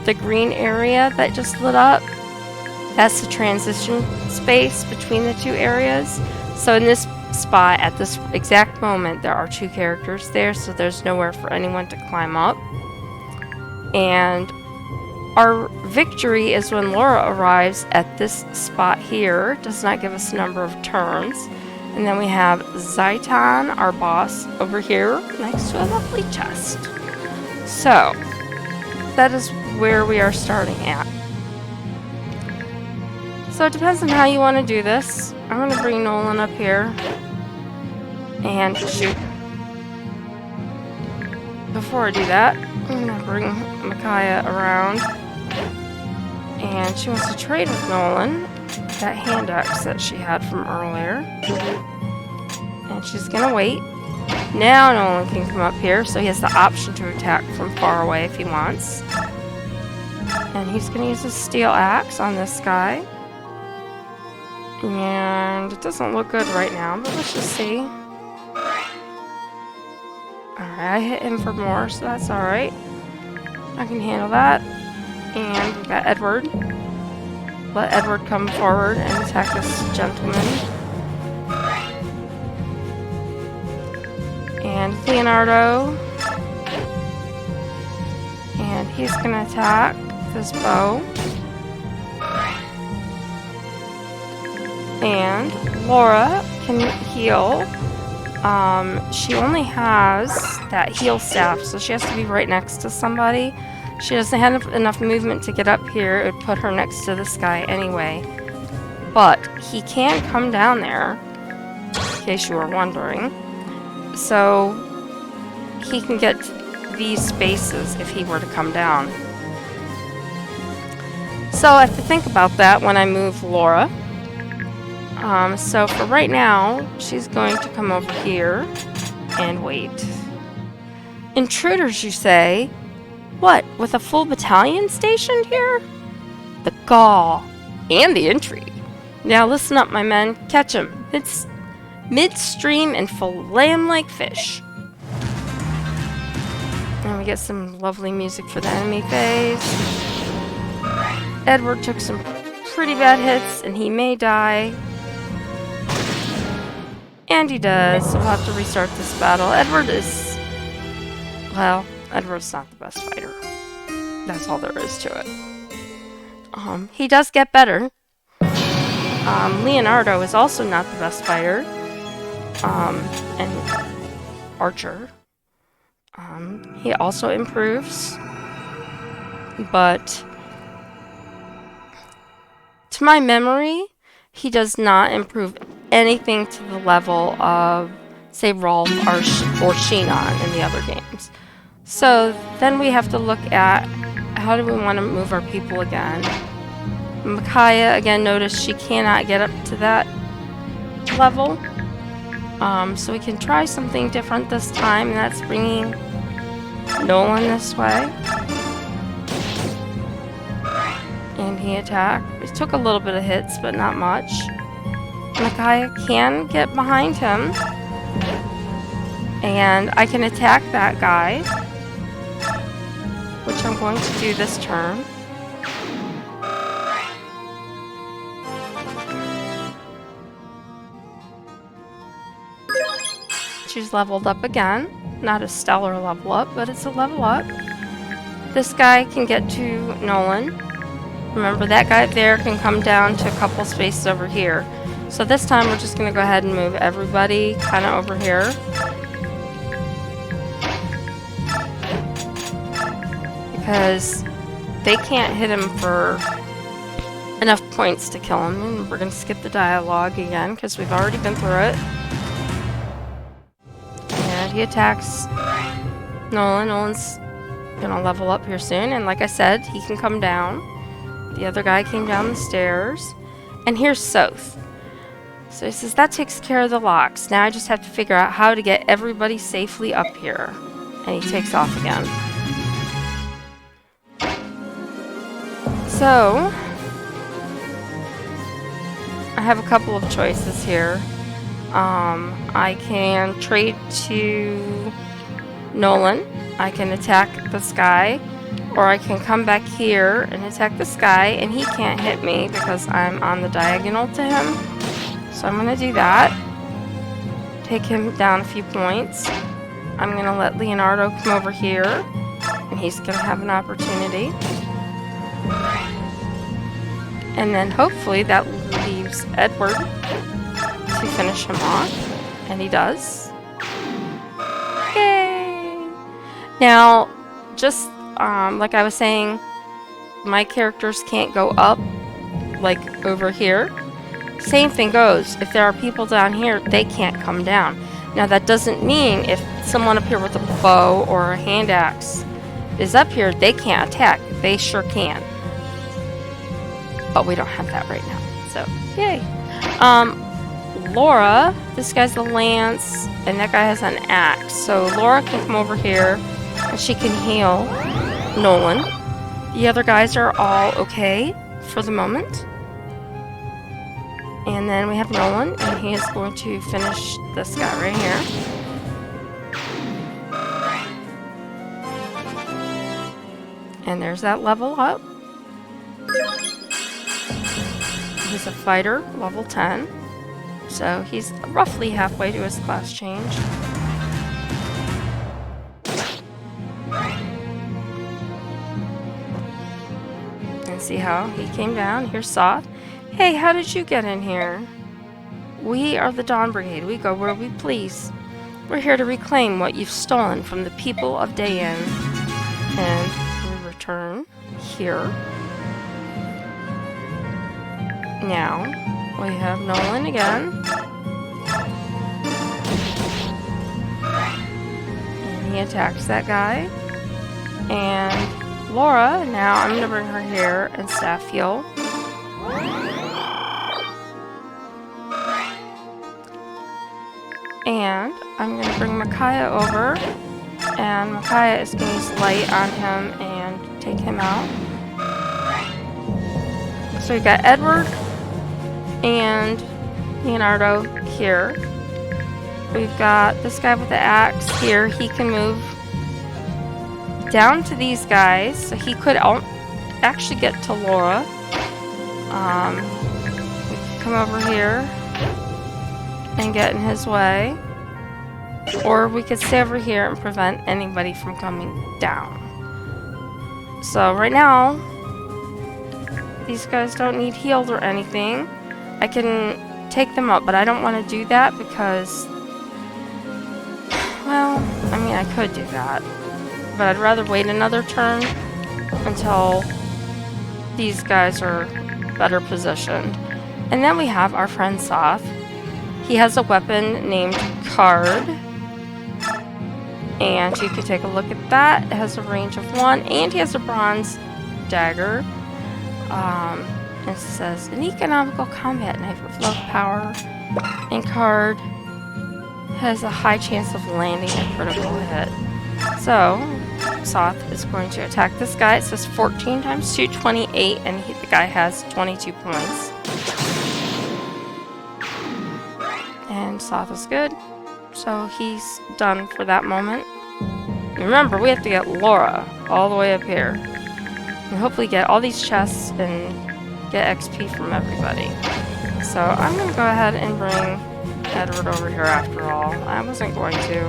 Speaker 1: The green area that just lit up, that's the transition space between the two areas. So in this spot, at this exact moment, there are two characters there, so there's nowhere for anyone to climb up. And our victory is when Laura arrives at this spot here. Does not give us a number of turns. And then we have Zaitan, our boss, over here next to a lovely chest. So that is where we are starting at. So it depends on how you want to do this. I'm going to bring Nolan up here and shoot. Before I do that, I'm going to bring Micaiah around. And she wants to trade with Nolan that hand axe that she had from earlier. And she's going to wait. Now Nolan can come up here, so he has the option to attack from far away if he wants. And he's going to use his steel axe on this guy. And it doesn't look good right now, but let's just see. Alright, I hit him for more, so that's alright. I can handle that. And we've got Edward. Let Edward come forward and attack this gentleman. And Leonardo. And he's going to attack this bow. And Laura can heal. She only has that heal staff, so she has to be right next to somebody. She doesn't have enough movement to get up here. It would put her next to this guy anyway. But he can come down there, in case you were wondering. So he can get these spaces if he were to come down. So I have to think about that when I move Laura. So for right now, she's going to come over here and wait. Intruders, you say? What, with a full battalion stationed here? The gall and the intrigue. Now listen up, my men. Catch him. It's midstream and fillet him like fish. And we get some lovely music for the enemy phase. Edward took some pretty bad hits, and he may die. And he does. So we'll have to restart this battle. Edward is... well, Edward's not the best fighter. That's all there is to it. He does get better. Leonardo is also not the best fighter. And archer. He also improves. But to my memory, he does not improve anything to the level of, say, Rolf or Shinon in the other games. So then we have to look at how do we want to move our people again. Micaiah, again, notice she cannot get up to that level. So we can try something different this time, and that's bringing Nolan this way. And he attacked. It took a little bit of hits, but not much. Micaiah can get behind him. And I can attack that guy, which I'm going to do this turn. She's leveled up again. Not a stellar level up, but it's a level up. This guy can get to Nolan. Remember, that guy there can come down to a couple spaces over here. So this time we're just going to go ahead and move everybody kind of over here. Because they can't hit him for enough points to kill him. And we're going to skip the dialogue again because we've already been through it. And he attacks Nolan. Nolan's going to level up here soon. And like I said, he can come down. The other guy came down the stairs. And here's Soth. So he says, that takes care of the locks. Now I just have to figure out how to get everybody safely up here. And he takes off again. So, I have a couple of choices here. I can trade to Nolan. I can attack this guy. Or I can come back here and attack this guy, and he can't hit me because I'm on the diagonal to him. So I'm going to do that. Take him down a few points. I'm going to let Leonardo come over here, and he's going to have an opportunity. And then hopefully that leaves Edward to finish him off. And he does. Yay! Now, just like I was saying, my characters can't go up like over here. Same thing goes. If there are people down here, they can't come down. Now that doesn't mean if someone up here with a bow or a hand axe is up here, they can't attack. They sure can. But we don't have that right now. So, yay. Laura, this guy's the lance, and that guy has an axe. So Laura can come over here, and she can heal Nolan. The other guys are all okay for the moment. And then we have Nolan, and he is going to finish this guy right here. And there's that level up. He's a fighter, level 10. So he's roughly halfway to his class change. And see how he came down. Here's Soth. Hey, how did you get in here? We are the Dawn Brigade. We go where we please. We're here to reclaim what you've stolen from the people of Dayan. And we return here. Now, we have Nolan again. And he attacks that guy. And Laura, now I'm going to bring her here and staff heal. And I'm going to bring Micaiah over. And Micaiah is going to use light on him and take him out. So we got Edward and Leonardo here. We've got this guy with the axe here. He can move down to these guys. So he could actually get to Laura. We can come over here and get in his way. Or we could stay over here and prevent anybody from coming down. So right now, these guys don't need healed or anything. I can take them up, but I don't want to do that because, well, I mean, I could do that. But I'd rather wait another turn until these guys are better positioned. And then we have our friend Soth. He has a weapon named Card. And you can take a look at that. It has a range of 1, and he has a bronze dagger. It says an economical combat knife with low power, and Card has a high chance of landing a critical hit. So, Soth is going to attack this guy. It says 14 times 2, 28, and the guy has 22 points. And Soth is good. So he's done for that moment. Remember, we have to get Laura all the way up here. And hopefully get all these chests and get XP from everybody. So I'm going to go ahead and bring Edward over here after all. I wasn't going to.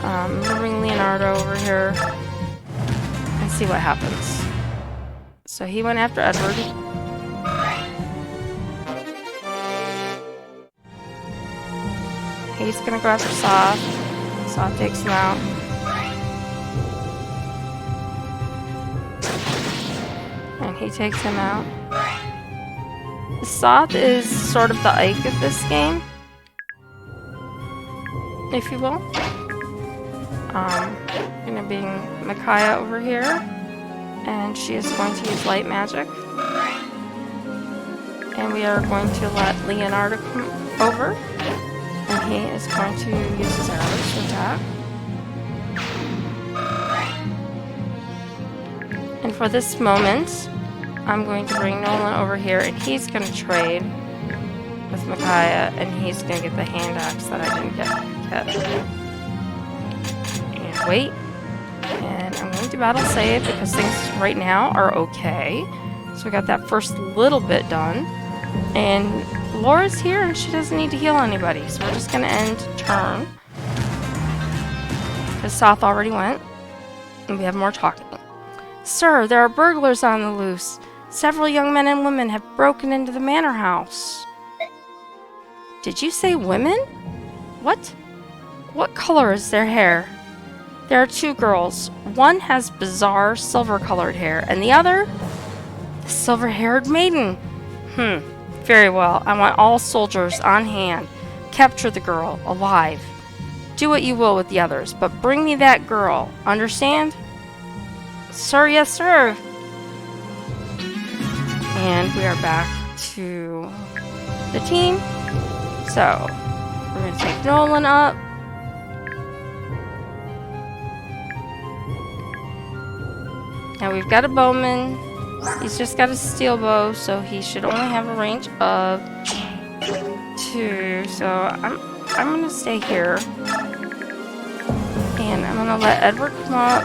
Speaker 1: I'm going to bring Leonardo over here and see what happens. So he went after Edward. He's gonna go after Soth. Soth takes him out. And he takes him out. Soth is sort of the Ike of this game, if you will. Gonna bring Micaiah over here. And she is going to use light magic. And we are going to let Leonardo come over. And he is going to use his arrows to attack. And for this moment, I'm going to bring Nolan over here, and he's going to trade with Micaiah, and he's going to get the hand axe that I didn't get. And wait. And I'm going to battle save because things right now are okay. So we got that first little bit done. And Laura's here and she doesn't need to heal anybody. So we're just going to end turn. Because Soth already went. And we have more talking. Sir, there are burglars on the loose. Several young men and women have broken into the manor house. Did you say women? What? What color is their hair? There are 2 girls. One has bizarre silver-colored hair, and the other? The silver-haired maiden. Very well. I want all soldiers on hand. Capture the girl, alive. Do what you will with the others, but bring me that girl. Understand? Sir, yes, sir. And we are back to the team. So, we're going to take Nolan up. Now we've got a bowman. He's just got a steel bow, so he should only have a range of 2. So I'm gonna stay here. And I'm gonna let Edward come up.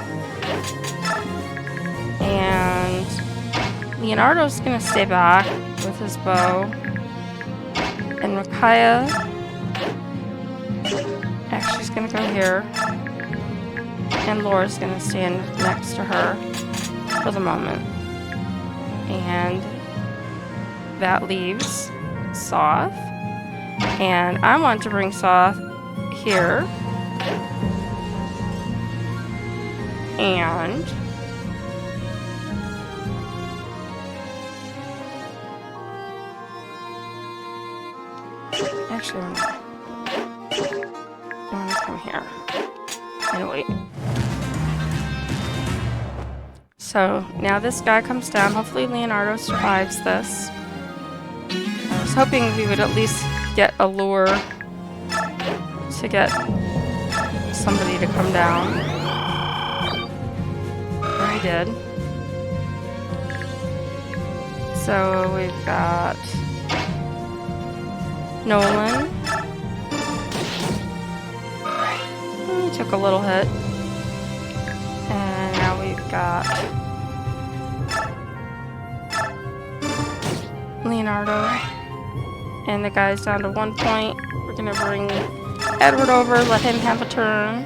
Speaker 1: And Leonardo's gonna stay back with his bow. And Micaiah actually is gonna go here. And Laura's gonna stand next to her for the moment. And that leaves Soth. And I want to bring Soth here. And actually, I want to come here. And wait. So now this guy comes down. Hopefully Leonardo survives this. I was hoping we would at least get a lure to get somebody to come down. And we did. So we've got Nolan. He took a little hit. And now we've got Leonardo. And the guy's down to 1 point. We're gonna bring Edward over, let him have a turn.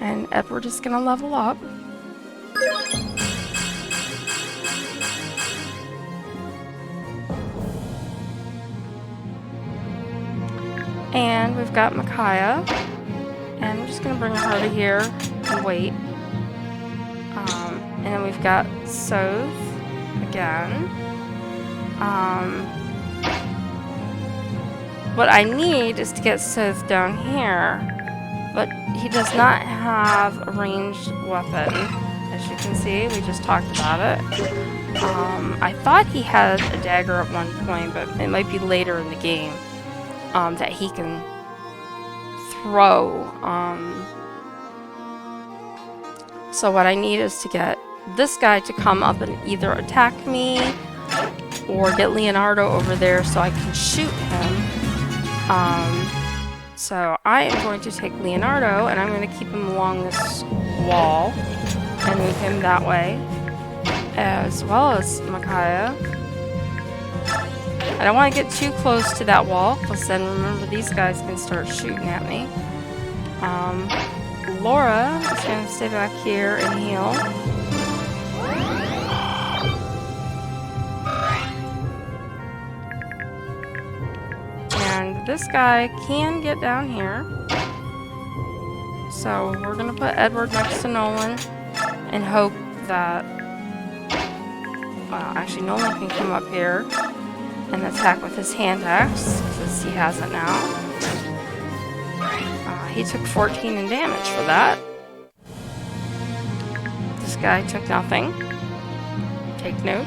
Speaker 1: And Edward is gonna level up. And we've got Micaiah. And I'm just gonna bring her to here and wait. And then we've got Soth again. What I need is to get Soth down here, but he does not have a ranged weapon. As you can see, we just talked about it. I thought he had a dagger at one point, but it might be later in the game that he can throw. So what I need is to get this guy to come up and either attack me or get Leonardo over there so I can shoot him. So I am going to take Leonardo and I'm going to keep him along this wall and move him that way, as well as Micaiah. I don't want to get too close to that wall, because then remember these guys can start shooting at me. Laura is going to stay back here and heal. And this guy can get down here. So we're going to put Edward next to Nolan and hope that... actually, Nolan can come up here and attack with his hand axe, since he has it now. He took 14 in damage for that. This guy took nothing. Take note.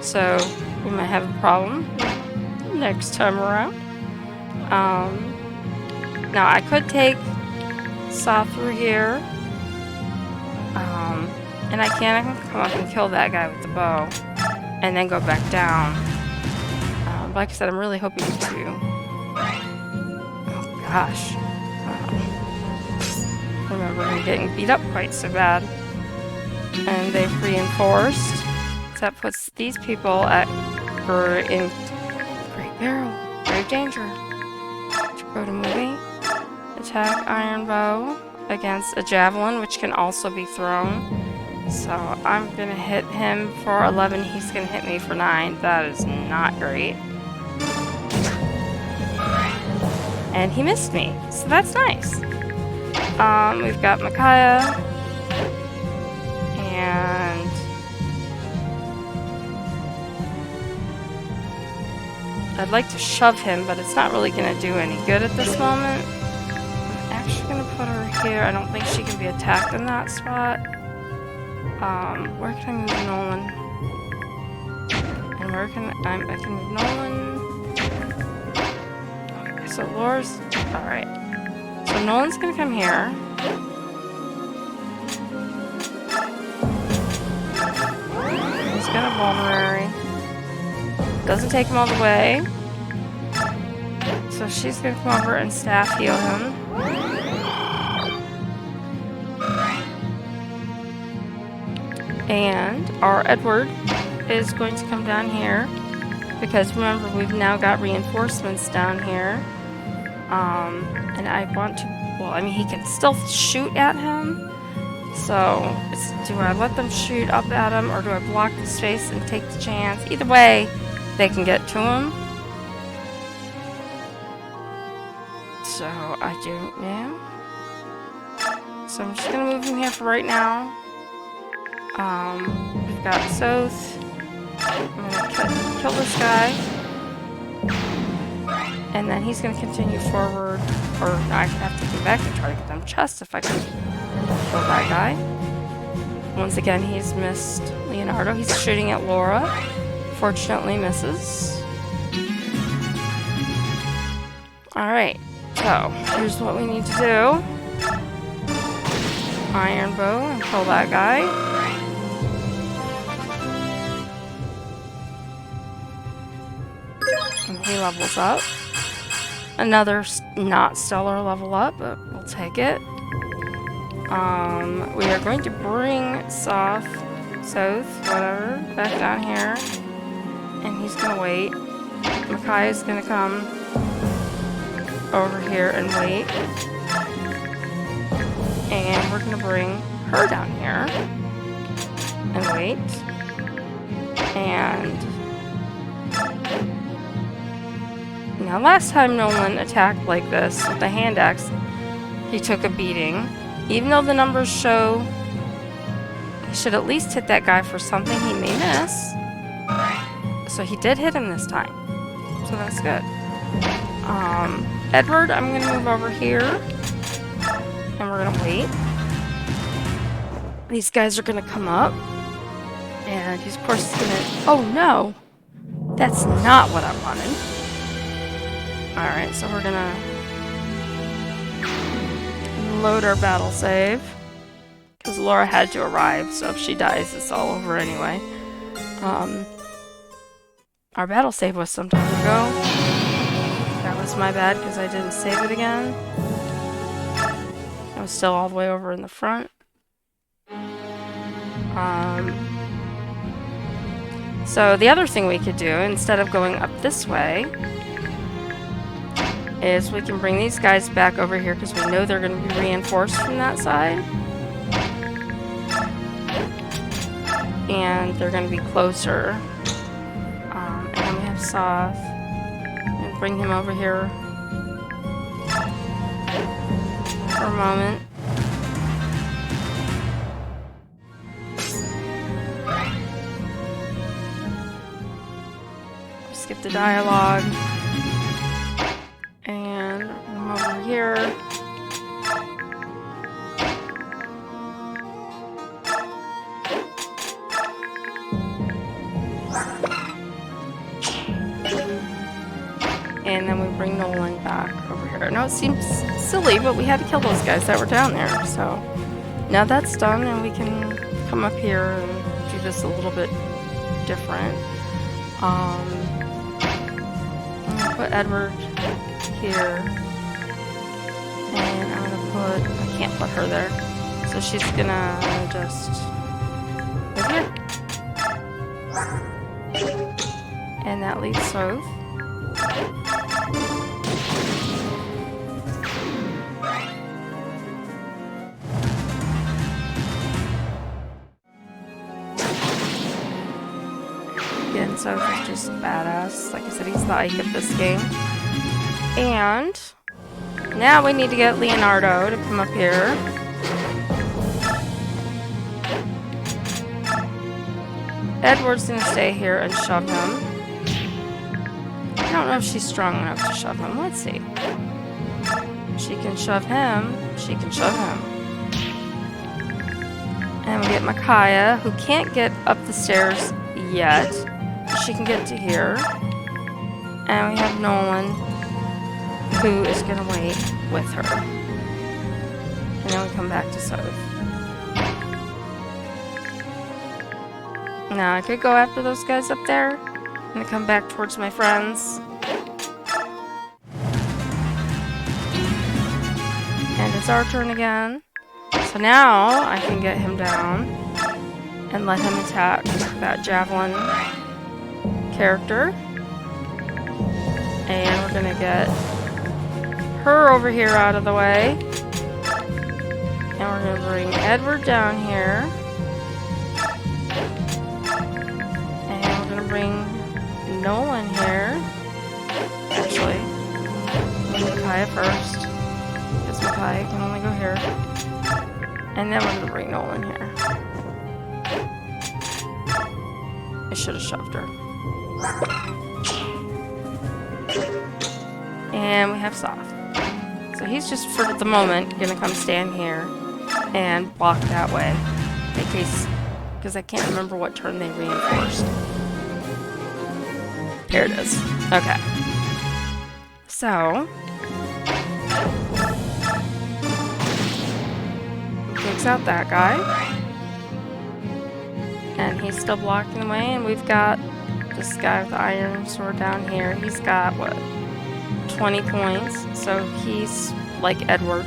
Speaker 1: So we might have a problem next time around. Now I could take Soth through here. And I can come up and kill that guy with the bow. And then go back down. Like I said, I'm really hoping to... Oh gosh. Remember him getting beat up quite so bad. And they've reinforced. So that puts these people in great peril, grave danger. Go to movie. Attack iron bow against a javelin, which can also be thrown. So I'm gonna hit him for 11. He's gonna hit me for 9. That is not great. And he missed me, so that's nice. We've got Micaiah, and I'd like to shove him, but it's not really going to do any good at this moment. I'm actually going to put her here. I don't think she can be attacked in that spot. Where can I move Nolan? And where can I can move Nolan? Okay, so Laura's... Alright. So Nolan's gonna come here. He's got a vulnerary. Doesn't take him all the way. So she's gonna come over and staff heal him. And our Edward is going to come down here. Because remember, we've now got reinforcements down here. And I want to, well, I mean, he can still shoot at him, So, do I let them shoot up at him, or do I block his face and take the chance? Either way, they can get to him. So, I don't know. So, I'm just gonna move him here for right now. We've got Soth. I'm gonna kill this guy. And then he's gonna continue forward. Or I have to go back and try to get them chests if I can kill that guy. Once again, he's missed Leonardo. He's shooting at Laura. Fortunately, misses. Alright, so here's what we need to do. Iron bow and kill that guy. And he levels up. Another not stellar level up, but we'll take it. We are going to bring Soth, whatever, back down here. And he's gonna wait. Micaiah's gonna come over here and wait. And we're gonna bring her down here and wait. And now last time Nolan attacked like this with the hand axe, he took a beating. Even though the numbers show he should at least hit that guy for something he may miss. So he did hit him this time. So that's good. Edward, I'm gonna move over here. And we're gonna wait. These guys are gonna come up. And he's of course gonna... Oh no! That's not what I wanted. Alright, so we're gonna load our battle save. Because Laura had to arrive, so if she dies, it's all over anyway. Our battle save was some time ago. That was my bad because I didn't save it again. I was still all the way over in the front. So the other thing we could do, instead of going up this way, is we can bring these guys back over here because we know they're going to be reinforced from that side. And they're going to be closer. And then we have Soth. And bring him over here for a moment. Skip the dialogue. And come over here. And then we bring Nolan back over here. I know it seems silly, but we had to kill those guys that were down there. So now that's done, and we can come up here and do this a little bit different. I'm gonna put Edward here, and I'm gonna put... I can't put her there, so she's gonna just go here. And that leaves Soth. Again, Soth is just badass. Like I said, he's the Ike of this game. And now we need to get Leonardo to come up here. Edward's gonna stay here and shove him. I don't know if she's strong enough to shove him. Let's see. She can shove him. She can shove him. And we get Micaiah, who can't get up the stairs yet. She can get to here. And we have Nolan, who is going to wait with her. And then we come back to Soth. Now, I could go after those guys up there. I'm going to come back towards my friends. And it's our turn again. So now I can get him down and let him attack that javelin character. And we're going to get her over here out of the way. Now we're gonna bring Edward down here. And we're gonna bring Nolan here. Actually, Micaiah first. Because Micaiah can only go here. And then we're gonna bring Nolan here. I should have shoved her. And we have Soft. So he's just, for the moment, gonna come stand here and block that way. In case, because I can't remember what turn they reinforced. Here it is. Okay. So, takes out that guy. And he's still blocking the way, and we've got this guy with the iron sword down here. He's got, what, 20 points, so he's like Edward.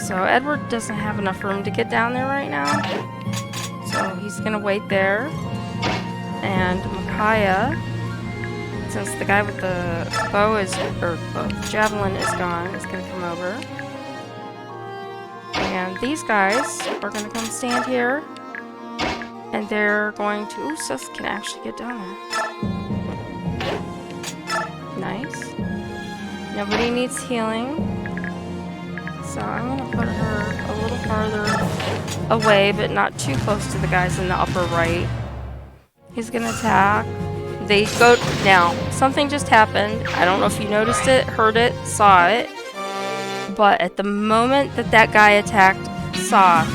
Speaker 1: So Edward doesn't have enough room to get down there right now. So he's gonna wait there. And Micaiah, since the guy with the bow is, or the javelin is gone, is gonna come over. And these guys are gonna come stand here. And they're going to, ooh, Seth can actually get down there. Nice. Nobody needs healing. So I'm going to put her a little farther away, but not too close to the guys in the upper right. He's going to attack. They go, now, something just happened. I don't know if you noticed it, heard it, saw it. But at the moment that that guy attacked Soth,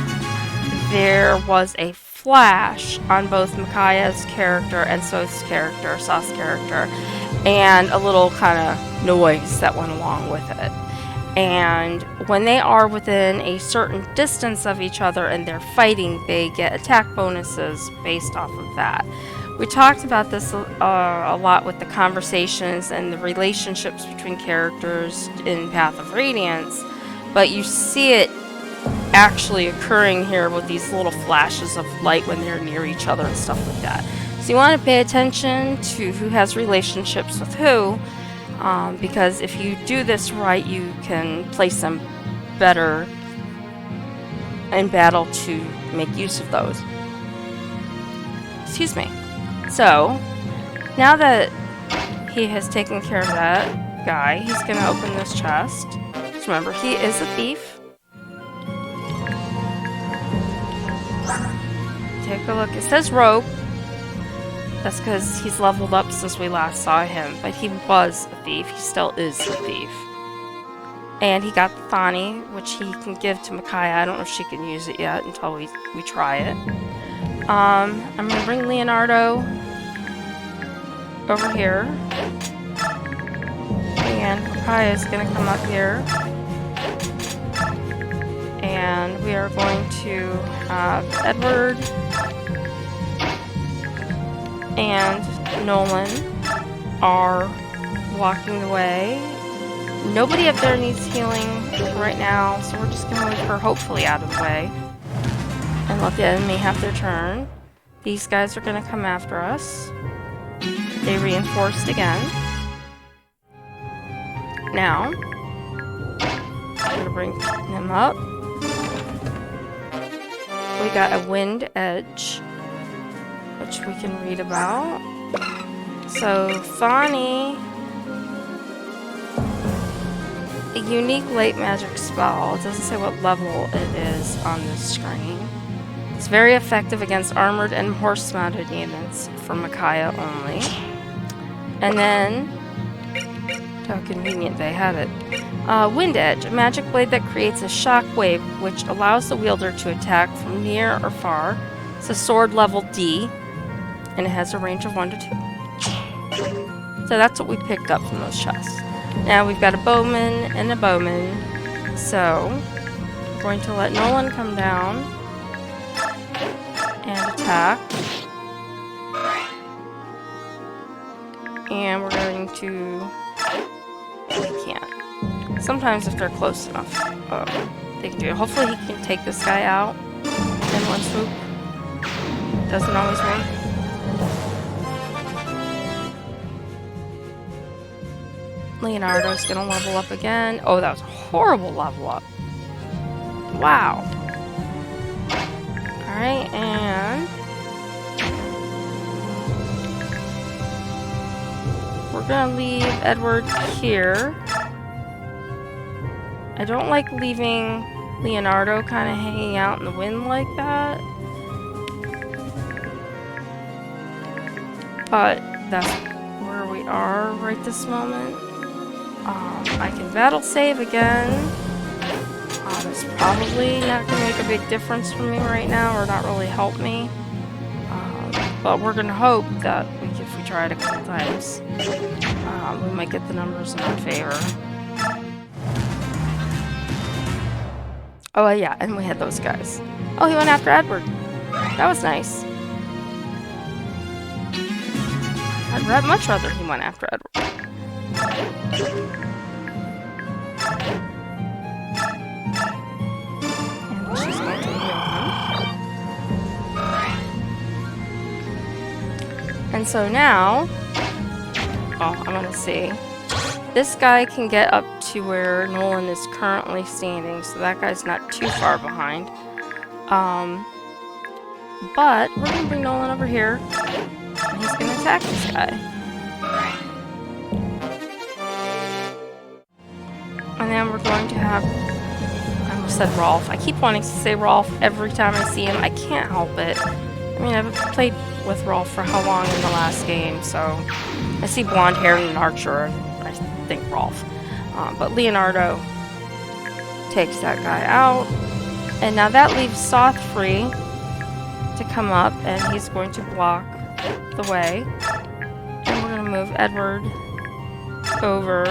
Speaker 1: there was a flash on both Micaiah's character and Soth's character, Soth's character, and a little kind of noise that went along with it. And when they are within a certain distance of each other and they're fighting, they get attack bonuses based off of that. We talked about this a lot with the conversations and the relationships between characters in Path of Radiance, but you see it actually occurring here with these little flashes of light when they're near each other and stuff like that. So you want to pay attention to who has relationships with who, because if you do this right, you can place them better in battle to make use of those. Excuse me. So, now that he has taken care of that guy, he's going to open this chest. Just remember, he is a thief. Take a look. It says rogue. That's because he's leveled up since we last saw him. But he was a thief. He still is a thief. And he got the Thani, which he can give to Micaiah. I don't know if she can use it yet until we try it. I'm going to bring Leonardo over here. And Micaiah is going to come up here. And we are going to have Edward and Nolan are walking the way. Nobody up there needs healing right now, so we're just going to move her hopefully out of the way and let the enemy have their turn. These guys are going to come after us. They reinforced again. Now, I'm going to bring them up. We got a wind edge, which we can read about. So, Thani, a unique late magic spell. It doesn't say what level it is on this screen. It's very effective against armored and horse-mounted units for Micaiah only. And then, how convenient they have it. Wind Edge, a magic blade that creates a shock wave which allows the wielder to attack from near or far. It's a sword level D, and it has a range of 1 to 2. So that's what we picked up from those chests. Now we've got a bowman and a bowman. So we're going to let Nolan come down and attack. And we're going to... we can't. Sometimes if they're close enough, they can do it. Hopefully he can take this guy out in one swoop. Doesn't always work. Leonardo's gonna level up again. Oh, that was horrible level up. Wow. Alright, and we're gonna leave Edward here. I don't like leaving Leonardo kind of hanging out in the wind like that. But that's where we are right this moment. I can battle save again. It's probably not going to make a big difference for me right now, or not really help me. But we're going to hope that if we try it a couple times, we might get the numbers in our favor. Oh, yeah, and we had those guys. Oh, he went after Edward. That was nice. I'd much rather he went after Edward. And she's going to heal him. And so now, oh, I'm going to see. This guy can get up to where Nolan is currently standing, so that guy's not too far behind. But we're going to bring Nolan over here. He's gonna attack this guy. And then we're going to have... I almost said Rolf. I keep wanting to say Rolf every time I see him. I can't help it. I mean, I've played with Rolf for how long in the last game, so... I see blonde hair and an archer, and I think Rolf. But Leonardo takes that guy out. And now that leaves Soth free to come up, and he's going to block the way. And we're going to move Edward over,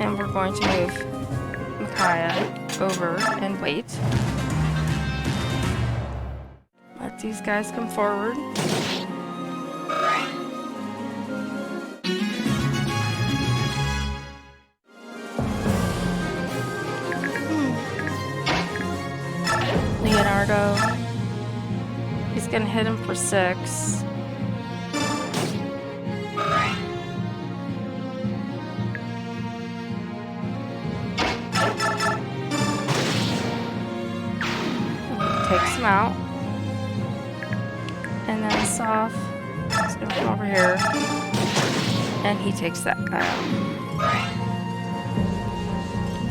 Speaker 1: and we're going to move Micaiah over and wait. Let these guys come forward. Leonardo. He's gonna hit him for 6. Takes him out. And then Soth is gonna come over here. And he takes that guy out.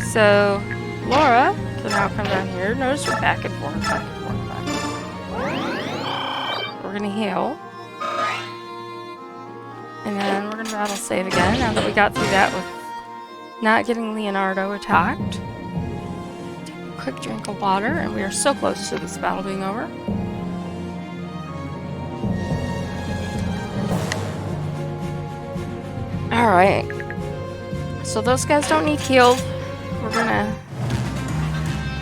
Speaker 1: So Laura can now come down here. Notice we're back and forth, back and forth, back and forth. We're gonna heal. And then we're gonna battle save again now that we got through that with not getting Leonardo attacked. Take a quick drink of water, and we are so close to this battle being over. Alright. So those guys don't need healed. We're gonna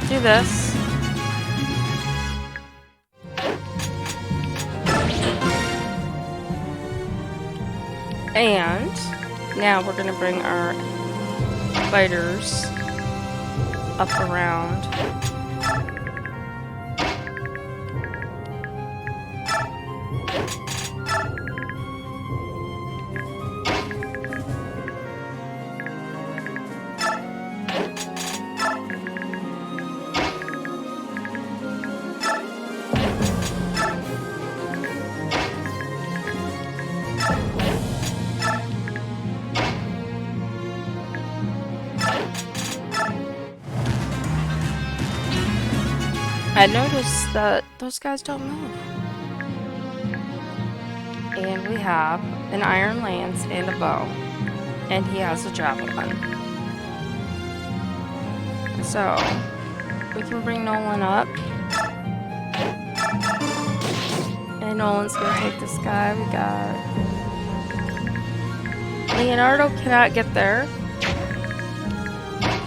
Speaker 1: do this. And now we're gonna bring our fighters up around. I noticed that those guys don't move. And we have an iron lance and a bow. And he has a javelin. So, we can bring Nolan up. And Nolan's gonna take this guy. We got... Leonardo cannot get there.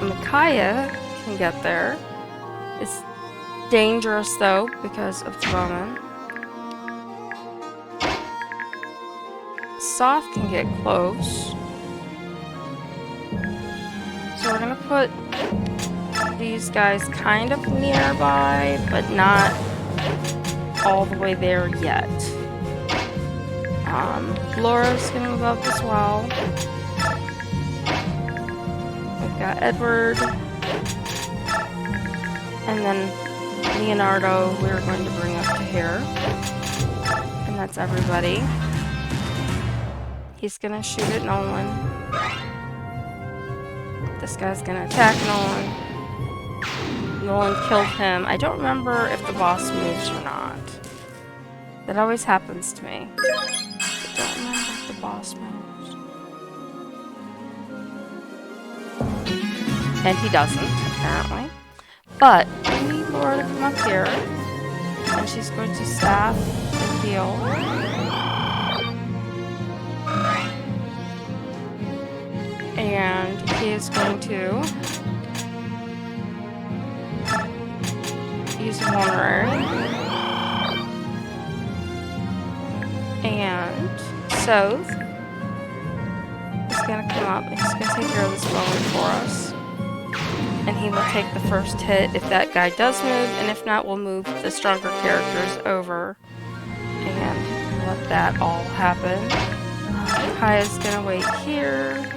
Speaker 1: Micaiah can get there. It's dangerous though because of the bowman. Soth can get close. So we're gonna put these guys kind of nearby, but not all the way there yet. Laura's gonna move up as well. We've got Edward. And then Leonardo we're going to bring up to here. And that's everybody. He's gonna shoot at Nolan. This guy's gonna attack Nolan. Nolan killed him. I don't remember if the boss moves or not. That always happens to me. I don't remember if the boss moves. And he doesn't, apparently. But we need Laura to come up here. And she's going to stab and heal. And he is going to use a vulnerary. And Soth is going to come up and he's going to take care of this woman for us. And he will take the first hit if that guy does move, and if not, we'll move the stronger characters over and let that all happen. Kaya's going to wait here.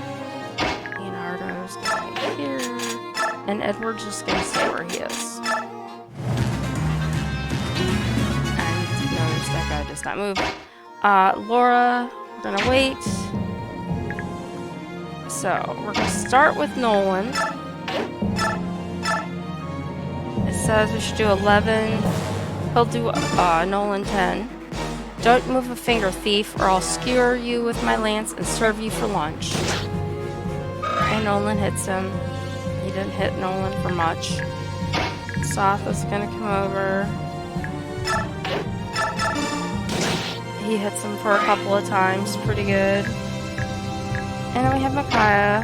Speaker 1: Leonardo's going to wait here. And Edward's just going to stay where he is. And notice that guy does not move. Laura, we're gonna wait. So, we're gonna start with Nolan. It says we should do 11. He'll do Nolan 10. Don't move a finger, thief, or I'll skewer you with my lance and serve you for lunch. And Nolan hits him. He didn't hit Nolan for much. Soth is gonna come over. He hits him for a couple of times, pretty good. And then we have Micaiah,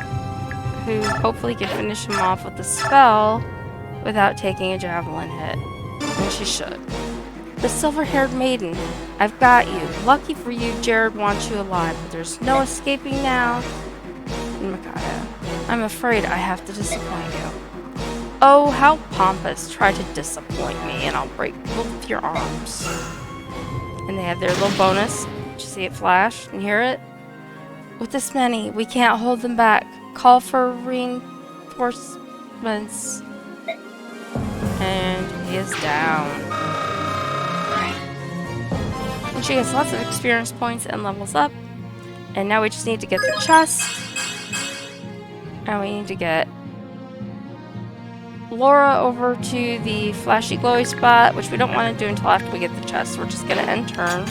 Speaker 1: who hopefully can finish him off with the spell without taking a javelin hit. And she should. The silver-haired maiden, I've got you. Lucky for you, Jared wants you alive, but there's no escaping now. And Micaiah, I'm afraid I have to disappoint you. Oh, how pompous. Try to disappoint me and I'll break both your arms. And they have their little bonus. Did you see it flash and hear it? With this many, we can't hold them back. Call for reinforcements. And he is down. And she gets lots of experience points and levels up. And now we just need to get the chest. And we need to get Laura over to the flashy glowy spot, which we don't want to do until after we get the chest. We're just going to end turn.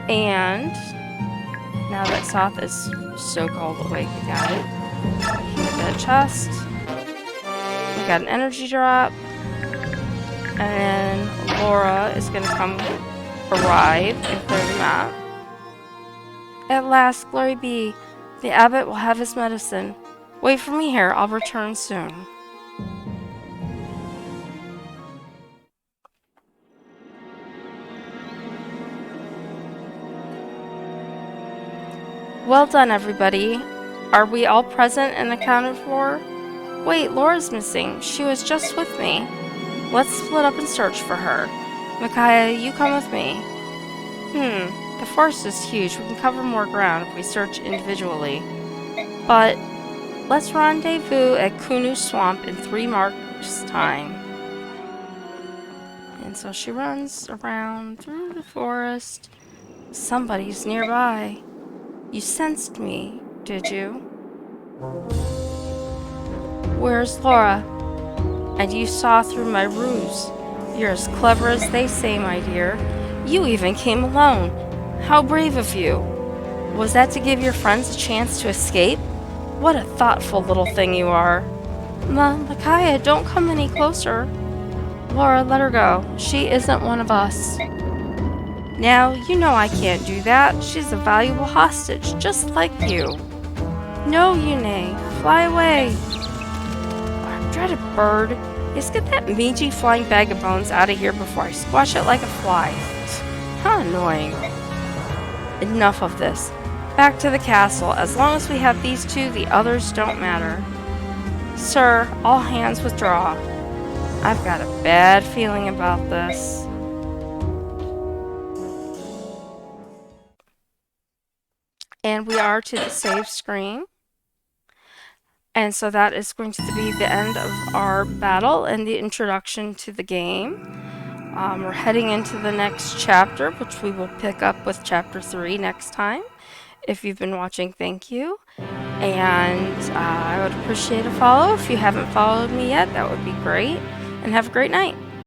Speaker 1: And now that Soth is so-called awake, we got it. We get that chest. We got an energy drop. And then Laura is going to arrive and clear the map. At last, glory be. The abbot will have his medicine. Wait for me here. I'll return soon. Well done, everybody. Are we all present and accounted for? Wait, Laura's missing. She was just with me. Let's split up and search for her. Micaiah, you come with me. The forest is huge. We can cover more ground if we search individually. But let's rendezvous at Kunu Swamp in 3 marks' time. And so she runs around through the forest. Somebody's nearby. You sensed me, did you? Where's Laura? And you saw through my ruse. You're as clever as they say, my dear. You even came alone. How brave of you. Was that to give your friends a chance to escape? What a thoughtful little thing you are. Micaiah, don't come any closer. Laura, let her go. She isn't one of us. Now, you know I can't do that. She's a valuable hostage, just like you. No, Yune. Fly away. Dreaded bird. Yes, get that meaty flying bag of bones out of here before I squash it like a fly. How annoying. Enough of this. Back to the castle. As long as we have these two, the others don't matter. Sir, all hands withdraw. I've got a bad feeling about this. And we are to the save screen. And so that is going to be the end of our battle and the introduction to the game. We're heading into the next chapter, which we will pick up with chapter 3 next time. If you've been watching, thank you. And I would appreciate a follow. If you haven't followed me yet, that would be great. And have a great night.